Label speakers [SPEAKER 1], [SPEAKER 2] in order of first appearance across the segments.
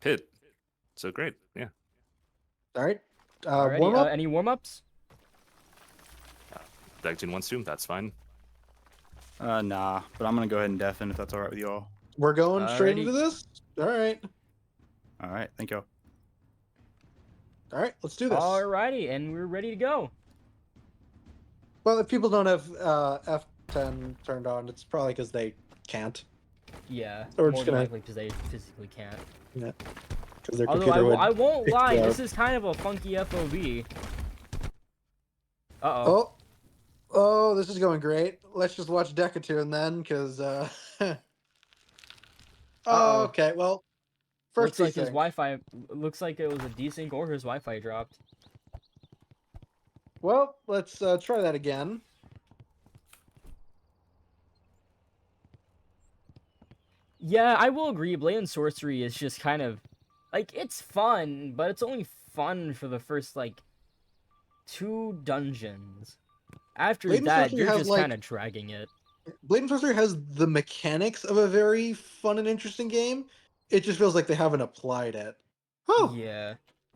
[SPEAKER 1] Pit. So great. Yeah.
[SPEAKER 2] All right.
[SPEAKER 3] Alrighty,
[SPEAKER 2] Warm up.
[SPEAKER 3] any warm-ups?
[SPEAKER 1] Decatune wants to. That's fine.
[SPEAKER 4] Nah, but I'm gonna go ahead and deafen if that's all right with you all.
[SPEAKER 2] We're going straight
[SPEAKER 3] Alrighty.
[SPEAKER 2] into this. All right.
[SPEAKER 4] All right, thank you.
[SPEAKER 2] All right. Let's do this.
[SPEAKER 3] Alrighty, and we're ready to go.
[SPEAKER 2] Well, if people don't have F10 turned on, it's probably because they can't.
[SPEAKER 3] Yeah,
[SPEAKER 2] Or
[SPEAKER 3] more
[SPEAKER 2] just
[SPEAKER 3] than
[SPEAKER 2] gonna-
[SPEAKER 3] likely because they physically can't.
[SPEAKER 2] Yeah. Because their
[SPEAKER 3] Although
[SPEAKER 2] computer would.
[SPEAKER 3] I won't
[SPEAKER 2] kick
[SPEAKER 3] lie,
[SPEAKER 2] you
[SPEAKER 3] this
[SPEAKER 2] out.
[SPEAKER 3] is kind of a funky FOV. Uh-oh.
[SPEAKER 2] Oh. Oh, this is going great. Let's just watch Decatune then, because. Oh, okay. Well, first
[SPEAKER 3] Looks like his
[SPEAKER 2] desync.
[SPEAKER 3] Wi-Fi. Looks like it was a desync or his Wi-Fi dropped.
[SPEAKER 2] Well, let's try that again.
[SPEAKER 3] Yeah, I will agree. Blade and Sorcery is just kind of like it's fun, but it's only fun for the first like 2 dungeons. After
[SPEAKER 2] Blade and
[SPEAKER 3] that,
[SPEAKER 2] Sorcery
[SPEAKER 3] you're
[SPEAKER 2] has,
[SPEAKER 3] just
[SPEAKER 2] like-
[SPEAKER 3] kind of dragging it.
[SPEAKER 2] Blade and Sorcery has the mechanics of a very fun and interesting game. It just feels like they haven't applied it. Oh,
[SPEAKER 3] Yeah.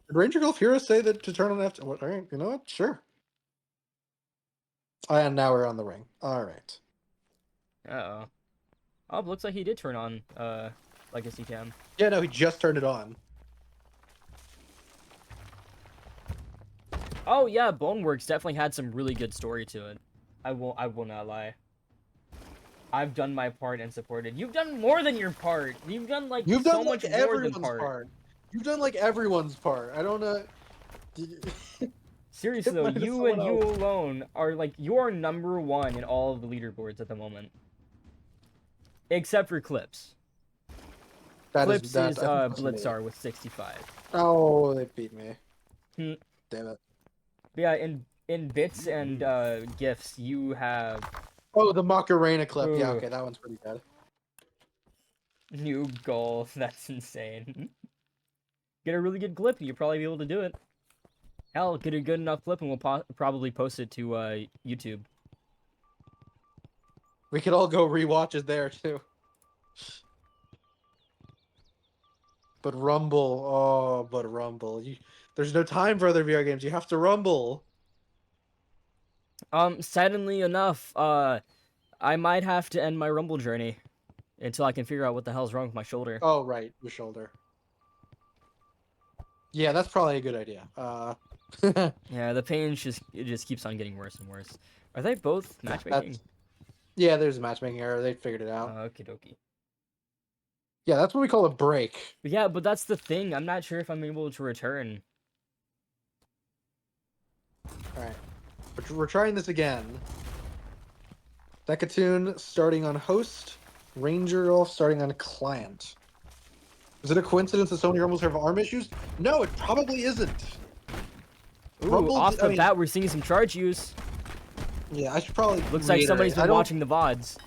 [SPEAKER 2] did RangerGolf Heroes say that to turn on F10? All right, you know what? Sure. And now we're on the ring. All right.
[SPEAKER 3] Uh-oh. Oh, looks like he did turn on Legacy Cam.
[SPEAKER 2] Yeah, no, he just turned it on.
[SPEAKER 3] Oh yeah, Boneworks definitely had some really good story to it. I will not lie. I've done my part and supported. You've done more than your part. You've done like
[SPEAKER 2] You've
[SPEAKER 3] so
[SPEAKER 2] done like
[SPEAKER 3] much more than
[SPEAKER 2] everyone's
[SPEAKER 3] part.
[SPEAKER 2] part. You've done like everyone's part. I don't know.
[SPEAKER 3] Seriously though,
[SPEAKER 2] Minus
[SPEAKER 3] you and
[SPEAKER 2] someone
[SPEAKER 3] you
[SPEAKER 2] else.
[SPEAKER 3] alone are like you're #1 in all of the leaderboards at the moment. Except for Clips. Clips is
[SPEAKER 2] I think that's me.
[SPEAKER 3] Blitzar with 65.
[SPEAKER 2] Oh, they beat me.
[SPEAKER 3] Hmm.
[SPEAKER 2] Damn it.
[SPEAKER 3] But yeah, in bits and gifts, you have
[SPEAKER 2] Oh, the Macarena clip. Yeah,
[SPEAKER 3] Ooh.
[SPEAKER 2] okay, that one's pretty good.
[SPEAKER 3] new goal. That's insane. Get a really good clip, and you'll probably be able to do it. Hell, get a good enough clip, and we'll probably post it to YouTube.
[SPEAKER 2] We could all go rewatch it there too. But Rumble. There's no time for other VR games. You have to rumble.
[SPEAKER 3] Suddenly enough, I might have to end my Rumble journey until I can figure out what the hell's wrong with my shoulder.
[SPEAKER 2] Oh, right, your shoulder. Yeah, that's probably a good idea.
[SPEAKER 3] Yeah, the pain just keeps on getting worse and worse. Are they both matchmaking?
[SPEAKER 2] Yeah, there's a matchmaking error. They figured it out.
[SPEAKER 3] Okie dokie.
[SPEAKER 2] Yeah, that's what we call a break.
[SPEAKER 3] But yeah, but that's the thing. I'm not sure if I'm able to return.
[SPEAKER 2] All right, we're trying this again. Decatune starting on host, RangerGolf starting on client. Is it a coincidence that so many Rumbles have arm issues? No, it probably isn't.
[SPEAKER 3] Ooh,
[SPEAKER 2] Rumble-
[SPEAKER 3] off the
[SPEAKER 2] I mean-
[SPEAKER 3] bat, we're seeing some charge use.
[SPEAKER 2] Yeah, I should probably.
[SPEAKER 3] Looks like somebody's
[SPEAKER 2] reiterate.
[SPEAKER 3] been watching the VODs.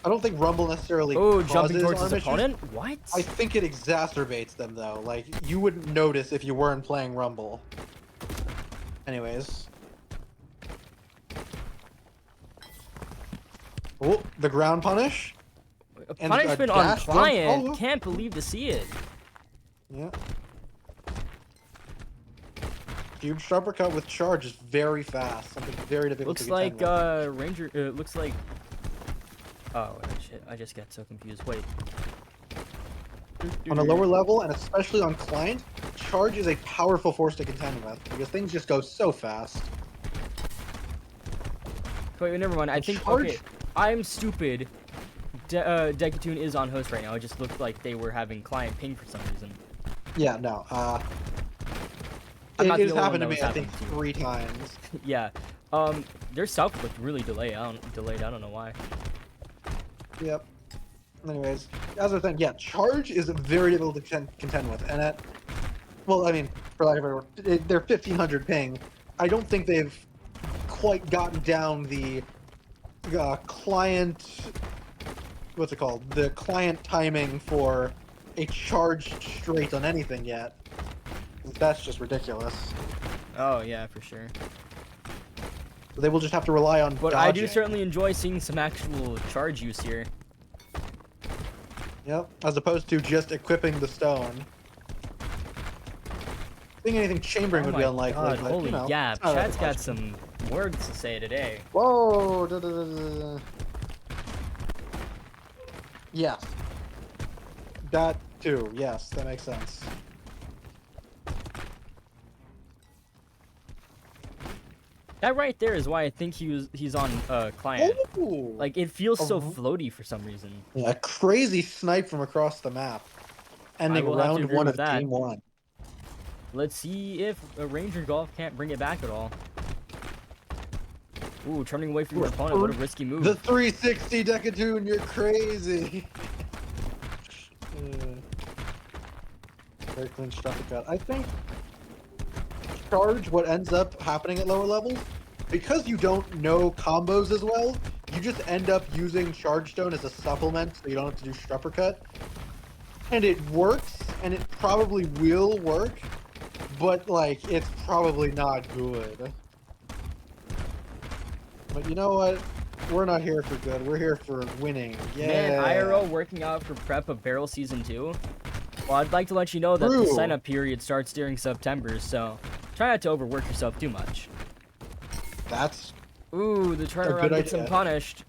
[SPEAKER 2] I don't think Rumble necessarily.
[SPEAKER 3] Oh, jumping
[SPEAKER 2] causes
[SPEAKER 3] towards his
[SPEAKER 2] arm issues.
[SPEAKER 3] opponent? What?
[SPEAKER 2] I think it exacerbates them though. Like you wouldn't notice if you weren't playing Rumble. Anyways. Oh, the ground punish.
[SPEAKER 3] A
[SPEAKER 2] and a
[SPEAKER 3] punishment on
[SPEAKER 2] dash jump
[SPEAKER 3] client.
[SPEAKER 2] follow?
[SPEAKER 3] Can't believe to see it.
[SPEAKER 2] Yeah. Huge uppercut with charge is very fast. Something very difficult
[SPEAKER 3] Looks
[SPEAKER 2] to
[SPEAKER 3] like
[SPEAKER 2] contend with.
[SPEAKER 3] Ranger. Looks like. Oh shit! I just got so confused. Wait.
[SPEAKER 2] On a lower level, and especially on client, charge is a powerful force to contend with because things just go so fast.
[SPEAKER 3] Wait, never mind. I think.
[SPEAKER 2] Charge-
[SPEAKER 3] Okay, I'm stupid. Decatune is on host right now. It just looked like they were having client ping for some reason.
[SPEAKER 2] Yeah, no.
[SPEAKER 3] I'm not
[SPEAKER 2] It
[SPEAKER 3] the
[SPEAKER 2] has
[SPEAKER 3] only one
[SPEAKER 2] happened to
[SPEAKER 3] that
[SPEAKER 2] me,
[SPEAKER 3] was
[SPEAKER 2] I think,
[SPEAKER 3] happening to.
[SPEAKER 2] 3 times.
[SPEAKER 3] Yeah. Their self looked really delayed. I don't know why.
[SPEAKER 2] Yep. Anyways, as I was saying, yeah, charge is very difficult to contend with, and at, well, I mean, for lack of a better word, they're 1500 ping. I don't think they've quite gotten down the client, what's it called? The client timing for a charge straight on anything yet. That's just ridiculous.
[SPEAKER 3] Oh yeah, for sure.
[SPEAKER 2] They will just have to rely on
[SPEAKER 3] But
[SPEAKER 2] dodging.
[SPEAKER 3] I do certainly enjoy seeing some actual charge use here.
[SPEAKER 2] Yep, as opposed to just equipping the stone. think anything chambering
[SPEAKER 3] Oh
[SPEAKER 2] would
[SPEAKER 3] my
[SPEAKER 2] be unlikely.
[SPEAKER 3] God,
[SPEAKER 2] but,
[SPEAKER 3] holy
[SPEAKER 2] you know,
[SPEAKER 3] yeah,
[SPEAKER 2] it's not
[SPEAKER 3] Chad's got
[SPEAKER 2] unlikely.
[SPEAKER 3] some words to say today.
[SPEAKER 2] Whoa! Yes. That too. Yes, that makes sense.
[SPEAKER 3] That right there is why I think he's on client.
[SPEAKER 2] Ooh!
[SPEAKER 3] Like it feels so
[SPEAKER 2] Oh.
[SPEAKER 3] floaty for some reason.
[SPEAKER 2] Yeah, a crazy snipe from across the map. Ending
[SPEAKER 3] will have to
[SPEAKER 2] round
[SPEAKER 3] agree
[SPEAKER 2] 1
[SPEAKER 3] with
[SPEAKER 2] of
[SPEAKER 3] that.
[SPEAKER 2] game 1.
[SPEAKER 3] Let's see if Ranger Golf can't bring it back at all. Ooh, turning away from your opponent. What a risky move.
[SPEAKER 2] The 360 Decatune, you're crazy. Very clean structure cut. I think charge what ends up happening at lower levels, because you don't know combos as well, you just end up using Charge Stone as a supplement so you don't have to do Strupper Cut. And it works, and it probably will work, but like it's probably not good. But you know what? We're not here for good. We're here for winning. Yeah.
[SPEAKER 3] Man, IRL working out for prep of Barrel Season 2. Well, I'd like to let you know that the
[SPEAKER 2] True.
[SPEAKER 3] sign-up period starts during September, so try not to overwork yourself too much.
[SPEAKER 2] That's
[SPEAKER 3] Ooh, the turnaround
[SPEAKER 2] good
[SPEAKER 3] gets him
[SPEAKER 2] idea.
[SPEAKER 3] punished.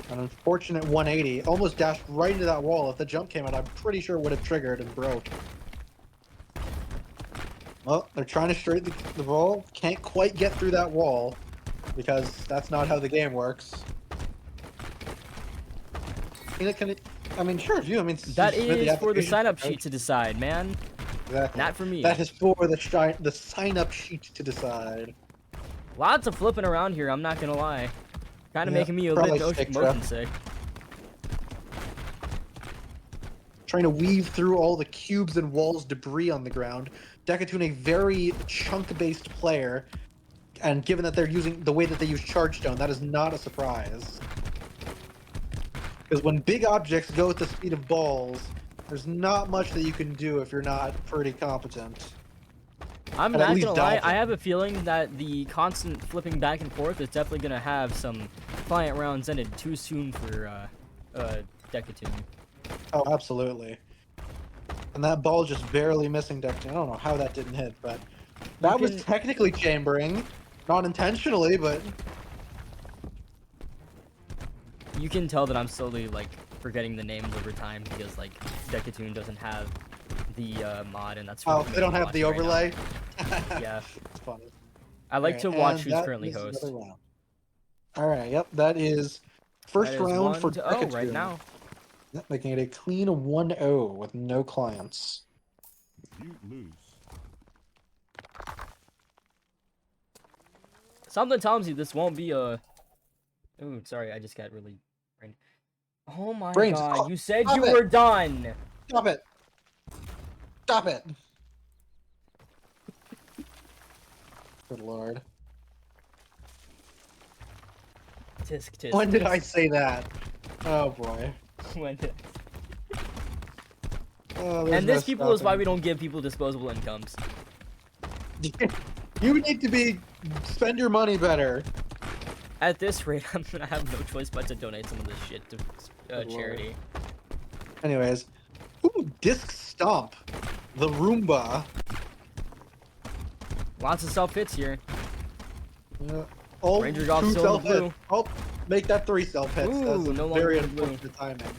[SPEAKER 2] an unfortunate 180. Almost dashed right into that wall. If the jump came out, I'm pretty sure it would have triggered and broke. Well, they're trying to straight the ball. Can't quite get through that wall because that's not how the game works. I mean, sure, you. I mean,
[SPEAKER 3] That
[SPEAKER 2] just read
[SPEAKER 3] is for the
[SPEAKER 2] application,
[SPEAKER 3] sign-up
[SPEAKER 2] right?
[SPEAKER 3] sheet to decide, man.
[SPEAKER 2] Exactly.
[SPEAKER 3] Not for me.
[SPEAKER 2] That is for the sign-up sheet to decide.
[SPEAKER 3] Lots of flipping around here, I'm not gonna lie. Kind of
[SPEAKER 2] Yeah,
[SPEAKER 3] making me a
[SPEAKER 2] probably
[SPEAKER 3] bit
[SPEAKER 2] stick
[SPEAKER 3] motion
[SPEAKER 2] trap.
[SPEAKER 3] sick.
[SPEAKER 2] Trying to weave through all the cubes and walls debris on the ground. Decatune, a very chunk-based player, and given that they're using the way that they use Charge Stone, that is not a surprise. Because when big objects go at the speed of balls, there's not much that you can do if you're not pretty competent.
[SPEAKER 3] I'm
[SPEAKER 2] And at
[SPEAKER 3] not
[SPEAKER 2] least
[SPEAKER 3] gonna lie, I
[SPEAKER 2] dodging.
[SPEAKER 3] have a feeling that the constant flipping back and forth is definitely gonna have some client rounds ended too soon for Decatune.
[SPEAKER 2] Oh, absolutely. And that ball just barely missing Decatune. I don't know how that didn't hit, but that was
[SPEAKER 3] can-
[SPEAKER 2] technically chambering. Not intentionally, but
[SPEAKER 3] You can tell that I'm slowly like forgetting the names over time because like Decatune doesn't have the mod, and that's.
[SPEAKER 2] oh,
[SPEAKER 3] what I'm
[SPEAKER 2] they don't have the
[SPEAKER 3] watching right
[SPEAKER 2] overlay.
[SPEAKER 3] now. Yeah,
[SPEAKER 2] It's funny.
[SPEAKER 3] I like to
[SPEAKER 2] Alright,
[SPEAKER 3] watch
[SPEAKER 2] and
[SPEAKER 3] who's
[SPEAKER 2] that
[SPEAKER 3] currently
[SPEAKER 2] is
[SPEAKER 3] host.
[SPEAKER 2] another round. Alright, yep, that is first
[SPEAKER 3] That is
[SPEAKER 2] round for
[SPEAKER 3] 1-0 right
[SPEAKER 2] Decatune.
[SPEAKER 3] now.
[SPEAKER 2] Yep, making it a clean 1-0 with no clients.
[SPEAKER 5] You lose.
[SPEAKER 3] Something tells me this won't be a. Ooh, sorry, I just got really. Oh my
[SPEAKER 2] Brains,
[SPEAKER 3] god!
[SPEAKER 2] oh,
[SPEAKER 3] You said
[SPEAKER 2] stop
[SPEAKER 3] you
[SPEAKER 2] it.
[SPEAKER 3] were done.
[SPEAKER 2] Stop it! Stop it! Good lord.
[SPEAKER 3] Tisk tisk.
[SPEAKER 2] When did I
[SPEAKER 3] tisk.
[SPEAKER 2] say that? Oh boy.
[SPEAKER 3] When did...
[SPEAKER 2] Oh, there's
[SPEAKER 3] And
[SPEAKER 2] no
[SPEAKER 3] this, people, is why
[SPEAKER 2] stopping.
[SPEAKER 3] we don't give people disposable incomes.
[SPEAKER 2] You need to spend your money better.
[SPEAKER 3] At this rate, I'm gonna have no choice but to donate some of this shit to
[SPEAKER 2] Good lord.
[SPEAKER 3] charity.
[SPEAKER 2] Anyways. Ooh, disc stomp. The Roomba.
[SPEAKER 3] Lots of self hits here.
[SPEAKER 2] All
[SPEAKER 3] Ranger Golf
[SPEAKER 2] two
[SPEAKER 3] still in
[SPEAKER 2] self
[SPEAKER 3] the blue.
[SPEAKER 2] hits. Oh, make that 3 self hits.
[SPEAKER 3] Ooh,
[SPEAKER 2] That's
[SPEAKER 3] no
[SPEAKER 2] a
[SPEAKER 3] longer
[SPEAKER 2] very
[SPEAKER 3] in the blue.
[SPEAKER 2] unfortunate timing.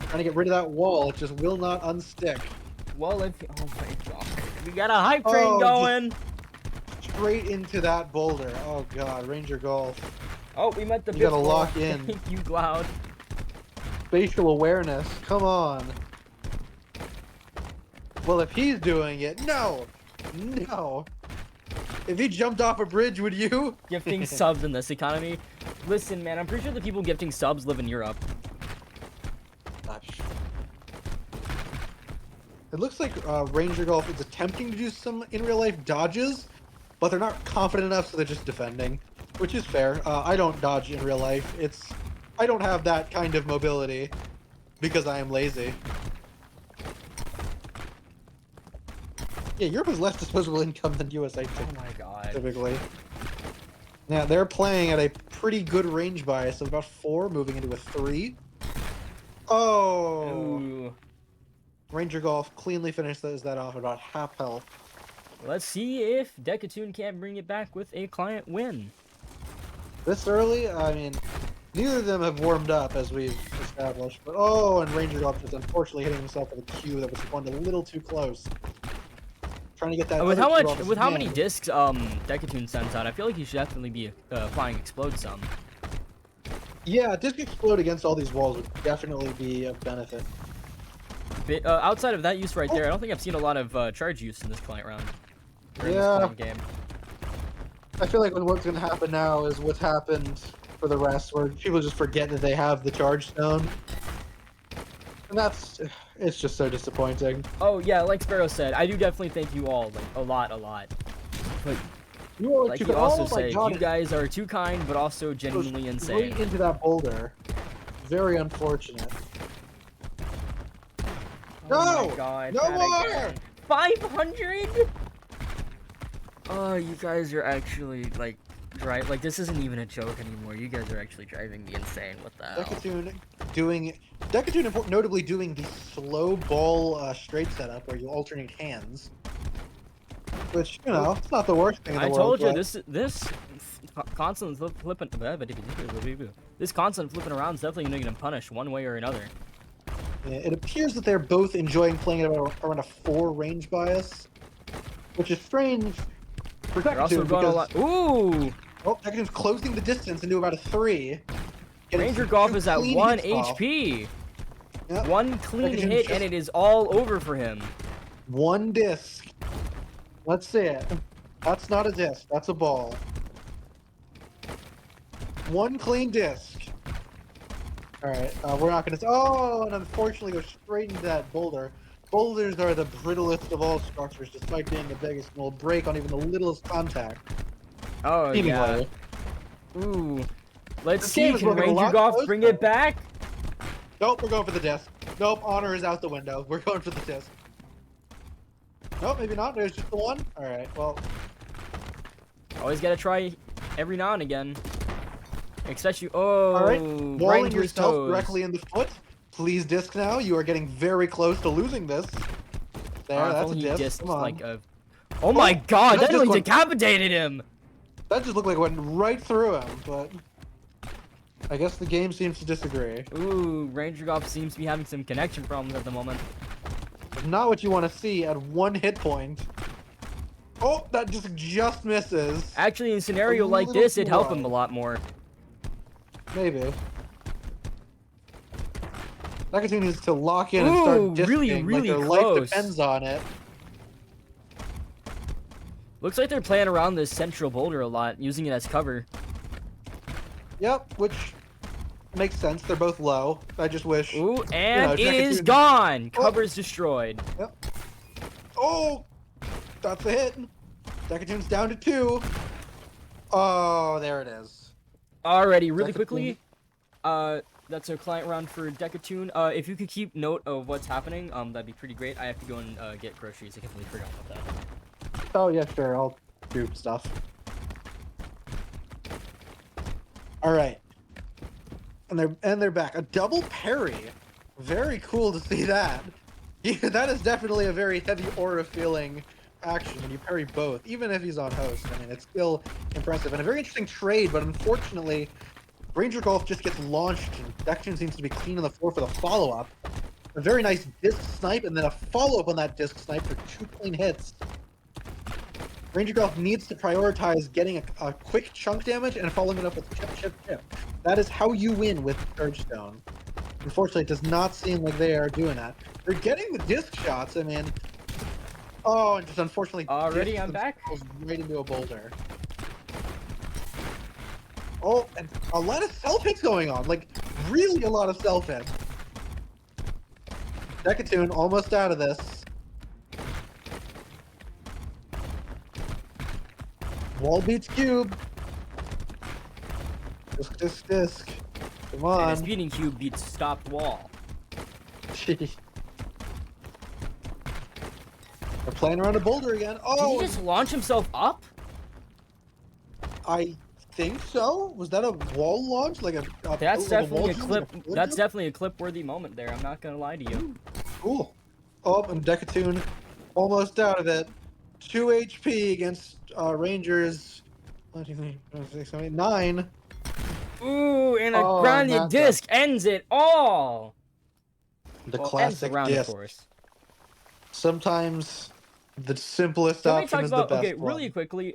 [SPEAKER 2] Trying to get rid of that wall. It just will not unstick.
[SPEAKER 3] Well, if oh my god, we got a hype train
[SPEAKER 2] Oh,
[SPEAKER 3] going.
[SPEAKER 2] Straight into that boulder. Oh god, Ranger Golf.
[SPEAKER 3] Oh, we met the.
[SPEAKER 2] You gotta
[SPEAKER 3] pitfall.
[SPEAKER 2] lock in.
[SPEAKER 3] Thank you, Cloud.
[SPEAKER 2] Spatial awareness. Come on. Well, if he's doing it, no! No! If he jumped off a bridge, would you?
[SPEAKER 3] Gifting subs in this economy. Listen, man, I'm pretty sure the people gifting subs live in Europe.
[SPEAKER 2] Gosh. It looks like Ranger Golf is attempting to do some in real life dodges, but they're not confident enough, so they're just defending, which is fair. I don't dodge in real life. I don't have that kind of mobility because I am lazy. Yeah, Europe has less disposable income than USA
[SPEAKER 3] Oh my god.
[SPEAKER 2] typically. Yeah, they're playing at a pretty good range bias of about 4, moving into a 3. Oh!
[SPEAKER 3] Ooh.
[SPEAKER 2] Ranger Golf cleanly finishes that off at about half health.
[SPEAKER 3] Let's see if Decatune can't bring it back with a client win.
[SPEAKER 2] This early, I mean, neither of them have warmed up as we've established. But oh, and Ranger Golf is unfortunately hitting himself with a cue that was one a little too close. Trying to get that.
[SPEAKER 3] With
[SPEAKER 2] other
[SPEAKER 3] how
[SPEAKER 2] cue off his
[SPEAKER 3] how
[SPEAKER 2] hand.
[SPEAKER 3] many discs Decatune sends out, I feel like he should definitely be applying explode some.
[SPEAKER 2] Yeah, disc explode against all these walls would definitely be of benefit.
[SPEAKER 3] But, outside of that use right there, I don't think I've seen a lot of charge use in this client round. Or in this
[SPEAKER 2] Yeah.
[SPEAKER 3] client game.
[SPEAKER 2] I feel like what's going to happen now is what's happened for the rest, where people just forget that they have the charge stone. And it's just so disappointing.
[SPEAKER 3] Oh yeah, like Sparrow said, I do definitely thank you all, like a lot. But
[SPEAKER 2] You are
[SPEAKER 3] like
[SPEAKER 2] too
[SPEAKER 3] he
[SPEAKER 2] good.
[SPEAKER 3] also
[SPEAKER 2] Oh my
[SPEAKER 3] said,
[SPEAKER 2] God,
[SPEAKER 3] you guys are too kind, but also
[SPEAKER 2] it goes
[SPEAKER 3] genuinely insane.
[SPEAKER 2] Right into that boulder. Very unfortunate.
[SPEAKER 3] Oh
[SPEAKER 2] No!
[SPEAKER 3] my God,
[SPEAKER 2] No
[SPEAKER 3] that
[SPEAKER 2] more!
[SPEAKER 3] again. 500? Oh, you guys are actually like like this isn't even a joke anymore. You guys are actually driving me insane. What the hell?
[SPEAKER 2] Decatune notably doing the slow ball straight setup where you alternate hands. Which, you know, it's not the worst thing in the
[SPEAKER 3] I
[SPEAKER 2] world.
[SPEAKER 3] told you
[SPEAKER 2] but
[SPEAKER 3] this constant flipping this constant flipping around is definitely gonna get him punished one way or another.
[SPEAKER 2] yeah, it appears that they're both enjoying playing at around a 4 range bias, which is strange for
[SPEAKER 3] They're also
[SPEAKER 2] Decatune
[SPEAKER 3] going a
[SPEAKER 2] because
[SPEAKER 3] lot. Ooh,
[SPEAKER 2] Decatune's closing the distance into about a 3. getting
[SPEAKER 3] Ranger
[SPEAKER 2] some
[SPEAKER 3] Golf
[SPEAKER 2] two
[SPEAKER 3] is at
[SPEAKER 2] clean
[SPEAKER 3] 1
[SPEAKER 2] hits off.
[SPEAKER 3] HP.
[SPEAKER 2] Yep.
[SPEAKER 3] One clean
[SPEAKER 2] Decatune
[SPEAKER 3] hit
[SPEAKER 2] just-
[SPEAKER 3] and it is all over for him.
[SPEAKER 2] 1 disc. Let's see it. That's not a disc. That's a ball. 1 clean disc. All right, we're not gonna. Oh, and unfortunately, go straight into that boulder. Boulders are the brittlest of all structures, despite being the biggest, and will break on even the littlest contact.
[SPEAKER 3] Oh yeah.
[SPEAKER 2] Seemingly.
[SPEAKER 3] Ooh. Let's
[SPEAKER 2] This
[SPEAKER 3] see.
[SPEAKER 2] game is
[SPEAKER 3] Can
[SPEAKER 2] looking a
[SPEAKER 3] Ranger
[SPEAKER 2] lot
[SPEAKER 3] Golf bring
[SPEAKER 2] closer.
[SPEAKER 3] it back?
[SPEAKER 2] Nope, we're going for the disc. Nope, honor is out the window. We're going for the disc. Nope, maybe not. There's just the one. All right. Well,
[SPEAKER 3] Always gotta try every now and again. Especially oh,
[SPEAKER 2] all right.
[SPEAKER 3] right
[SPEAKER 2] Walling
[SPEAKER 3] into his
[SPEAKER 2] yourself
[SPEAKER 3] toes.
[SPEAKER 2] directly in the foot. Please disc now. You are getting very close to losing this. There,
[SPEAKER 3] If
[SPEAKER 2] that's a
[SPEAKER 3] only he
[SPEAKER 2] disc.
[SPEAKER 3] dissed
[SPEAKER 2] Come on.
[SPEAKER 3] like a. Oh my God!
[SPEAKER 2] that
[SPEAKER 3] That
[SPEAKER 2] just
[SPEAKER 3] really
[SPEAKER 2] went-
[SPEAKER 3] decapitated him.
[SPEAKER 2] That just looked like it went right through him, but I guess the game seems to disagree.
[SPEAKER 3] Ooh, Ranger Golf seems to be having some connection problems at the moment.
[SPEAKER 2] Not what you want to see at 1 hit point. Oh, that just misses.
[SPEAKER 3] Actually, in a scenario
[SPEAKER 2] A
[SPEAKER 3] like
[SPEAKER 2] little
[SPEAKER 3] this, it'd
[SPEAKER 2] too
[SPEAKER 3] help
[SPEAKER 2] wide.
[SPEAKER 3] him a lot more.
[SPEAKER 2] Maybe. Decatune needs to lock in and start
[SPEAKER 3] Ooh,
[SPEAKER 2] discing
[SPEAKER 3] really, really
[SPEAKER 2] like their life
[SPEAKER 3] close.
[SPEAKER 2] depends on it.
[SPEAKER 3] Looks like they're playing around this central boulder a lot, using it as cover.
[SPEAKER 2] Yep, which makes sense. They're both low. I just wish.
[SPEAKER 3] Ooh, and it is
[SPEAKER 2] Decatune-
[SPEAKER 3] gone.
[SPEAKER 2] Oh.
[SPEAKER 3] Cover's destroyed.
[SPEAKER 2] Oh, that's a hit. Decatune's down to 2. Oh, there it is.
[SPEAKER 3] Alrighty, really
[SPEAKER 2] Decatune.
[SPEAKER 3] quickly. That's our client round for Decatune. If you could keep note of what's happening, that'd be pretty great. I have to go and get groceries. I completely forgot about that.
[SPEAKER 2] Oh yeah, sure. I'll do stuff. All right. And they're back. A double parry. Very cool to see that. Yeah, that is definitely a very heavy aura feeling action when you parry both, even if he's on host. I mean, it's still impressive and a very interesting trade. But unfortunately, Ranger Golf just gets launched, and Decatune seems to be clean on the floor for the follow up. A very nice disc snipe, and then a follow up on that disc snipe for 2 clean hits. Ranger Golf needs to prioritize getting a quick chunk damage and following it up with chip, chip, chip. That is how you win with Surge Stone. Unfortunately, it does not seem like they are doing that. They're getting the disc shots, I mean. Oh, and just unfortunately.
[SPEAKER 3] Already,
[SPEAKER 2] discs
[SPEAKER 3] I'm back.
[SPEAKER 2] themselves right into a boulder. Oh, and a lot of self hits going on. Like, really a lot of self hits. Decatune almost out of this. Wall beats cube. Disc, disc, disc. Come
[SPEAKER 3] And his
[SPEAKER 2] on.
[SPEAKER 3] beating cube beats stopped wall.
[SPEAKER 2] They're playing around a boulder again.
[SPEAKER 3] Did
[SPEAKER 2] Oh,
[SPEAKER 3] he just launch himself up?
[SPEAKER 2] I think so. Was that a wall launch? Like a
[SPEAKER 3] That's
[SPEAKER 2] like
[SPEAKER 3] definitely
[SPEAKER 2] wall
[SPEAKER 3] a
[SPEAKER 2] jump,
[SPEAKER 3] clip.
[SPEAKER 2] like a
[SPEAKER 3] That's
[SPEAKER 2] jump?
[SPEAKER 3] definitely a clip-worthy moment there. I'm not gonna lie to you.
[SPEAKER 2] Cool. Oh, and Decatune almost out of it. 2 HP against Rangers. 1, 2, 3, 4, 5, 6, 7, 8, 9.
[SPEAKER 3] Ooh, and a
[SPEAKER 2] Oh,
[SPEAKER 3] grounded
[SPEAKER 2] not
[SPEAKER 3] disc ends it all.
[SPEAKER 2] The
[SPEAKER 3] Well, ends the
[SPEAKER 2] classic
[SPEAKER 3] round,
[SPEAKER 2] disc.
[SPEAKER 3] of course.
[SPEAKER 2] Sometimes the simplest
[SPEAKER 3] Can we
[SPEAKER 2] option
[SPEAKER 3] talk
[SPEAKER 2] is the
[SPEAKER 3] about
[SPEAKER 2] best
[SPEAKER 3] okay,
[SPEAKER 2] one.
[SPEAKER 3] really quickly?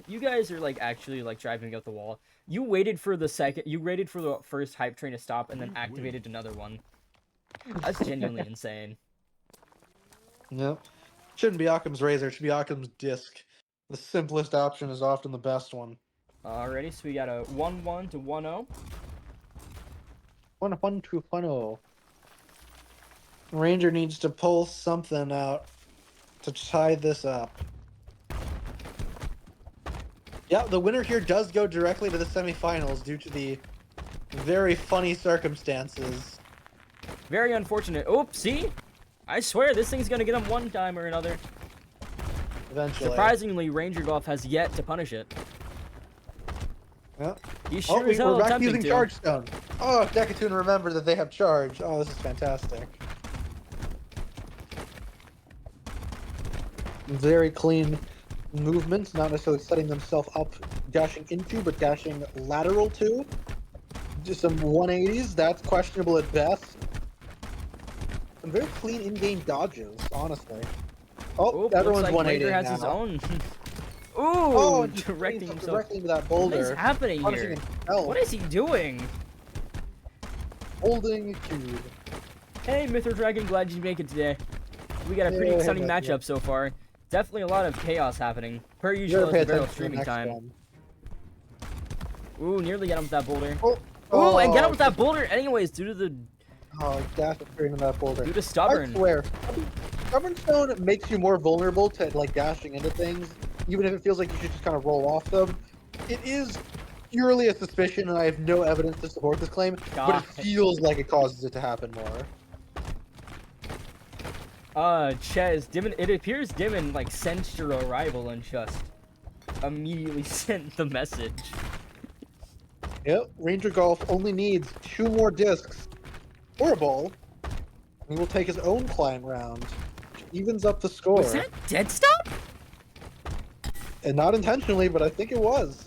[SPEAKER 3] You guys are like actually like driving up the wall. You waited for the first hype train to stop and then activated another one. That's genuinely insane.
[SPEAKER 2] Yep. Shouldn't be Occam's razor. It should be Occam's disc. The simplest option is often the best one.
[SPEAKER 3] Alrighty, so we got a 1-1 to 1-0.
[SPEAKER 2] 1-1 to 1-0. Ranger needs to pull something out to tie this up. Yeah, the winner here does go directly to the semifinals due to the very funny circumstances.
[SPEAKER 3] Very unfortunate. Oh, see? I swear this thing's gonna get him one time or another.
[SPEAKER 2] Eventually.
[SPEAKER 3] Surprisingly, RangerGolf has yet to punish it.
[SPEAKER 2] Yeah.
[SPEAKER 3] He's sure
[SPEAKER 2] Oh,
[SPEAKER 3] as hell
[SPEAKER 2] we're back
[SPEAKER 3] attempting
[SPEAKER 2] using
[SPEAKER 3] to.
[SPEAKER 2] Charge Stone. Oh, Decatune remembered that they have charge. Oh, this is fantastic. Very clean movements, not necessarily setting themselves up, dashing into, but dashing lateral to. Just some 180s, that's questionable at best. Some very clean in-game dodges, honestly. Oh,
[SPEAKER 3] Oop,
[SPEAKER 2] everyone's
[SPEAKER 3] looks like
[SPEAKER 2] 180
[SPEAKER 3] Ranger has
[SPEAKER 2] now.
[SPEAKER 3] his own. Ooh,
[SPEAKER 2] Oh, and just
[SPEAKER 3] directing
[SPEAKER 2] hitting
[SPEAKER 3] himself.
[SPEAKER 2] directly into that
[SPEAKER 3] What
[SPEAKER 2] boulder.
[SPEAKER 3] is happening
[SPEAKER 2] Punishing
[SPEAKER 3] here?
[SPEAKER 2] himself.
[SPEAKER 3] What is he doing?
[SPEAKER 2] Holding a cube.
[SPEAKER 3] Hey, Myth or Dragon, glad you make it today. We got a pretty
[SPEAKER 2] Yeah,
[SPEAKER 3] exciting
[SPEAKER 2] yeah.
[SPEAKER 3] matchup so far. Definitely a lot of chaos happening. Per
[SPEAKER 2] You
[SPEAKER 3] usual,
[SPEAKER 2] gotta pay
[SPEAKER 3] it's a barrel
[SPEAKER 2] attention to the
[SPEAKER 3] streaming
[SPEAKER 2] next
[SPEAKER 3] time.
[SPEAKER 2] one.
[SPEAKER 3] Ooh, nearly got him with that boulder.
[SPEAKER 2] Oh,
[SPEAKER 3] Ooh, and get him with that boulder anyways, due to
[SPEAKER 2] dash straight into that boulder. I
[SPEAKER 3] stubborn.
[SPEAKER 2] swear, Stubborn Stone makes you more vulnerable to like dashing into things, even if it feels like you should just kind of roll off them. It is purely a suspicion, and I have no evidence to support this claim, but
[SPEAKER 3] God.
[SPEAKER 2] it feels like it causes it to happen more.
[SPEAKER 3] Ches, Dimon, it appears Dimon, like, sensed your arrival and just immediately sent the message.
[SPEAKER 2] Yep, Ranger Golf only needs 2 more discs or a ball. He will take his own climb round, which evens up the score.
[SPEAKER 3] Was that dead stop?
[SPEAKER 2] And not intentionally, but I think it was.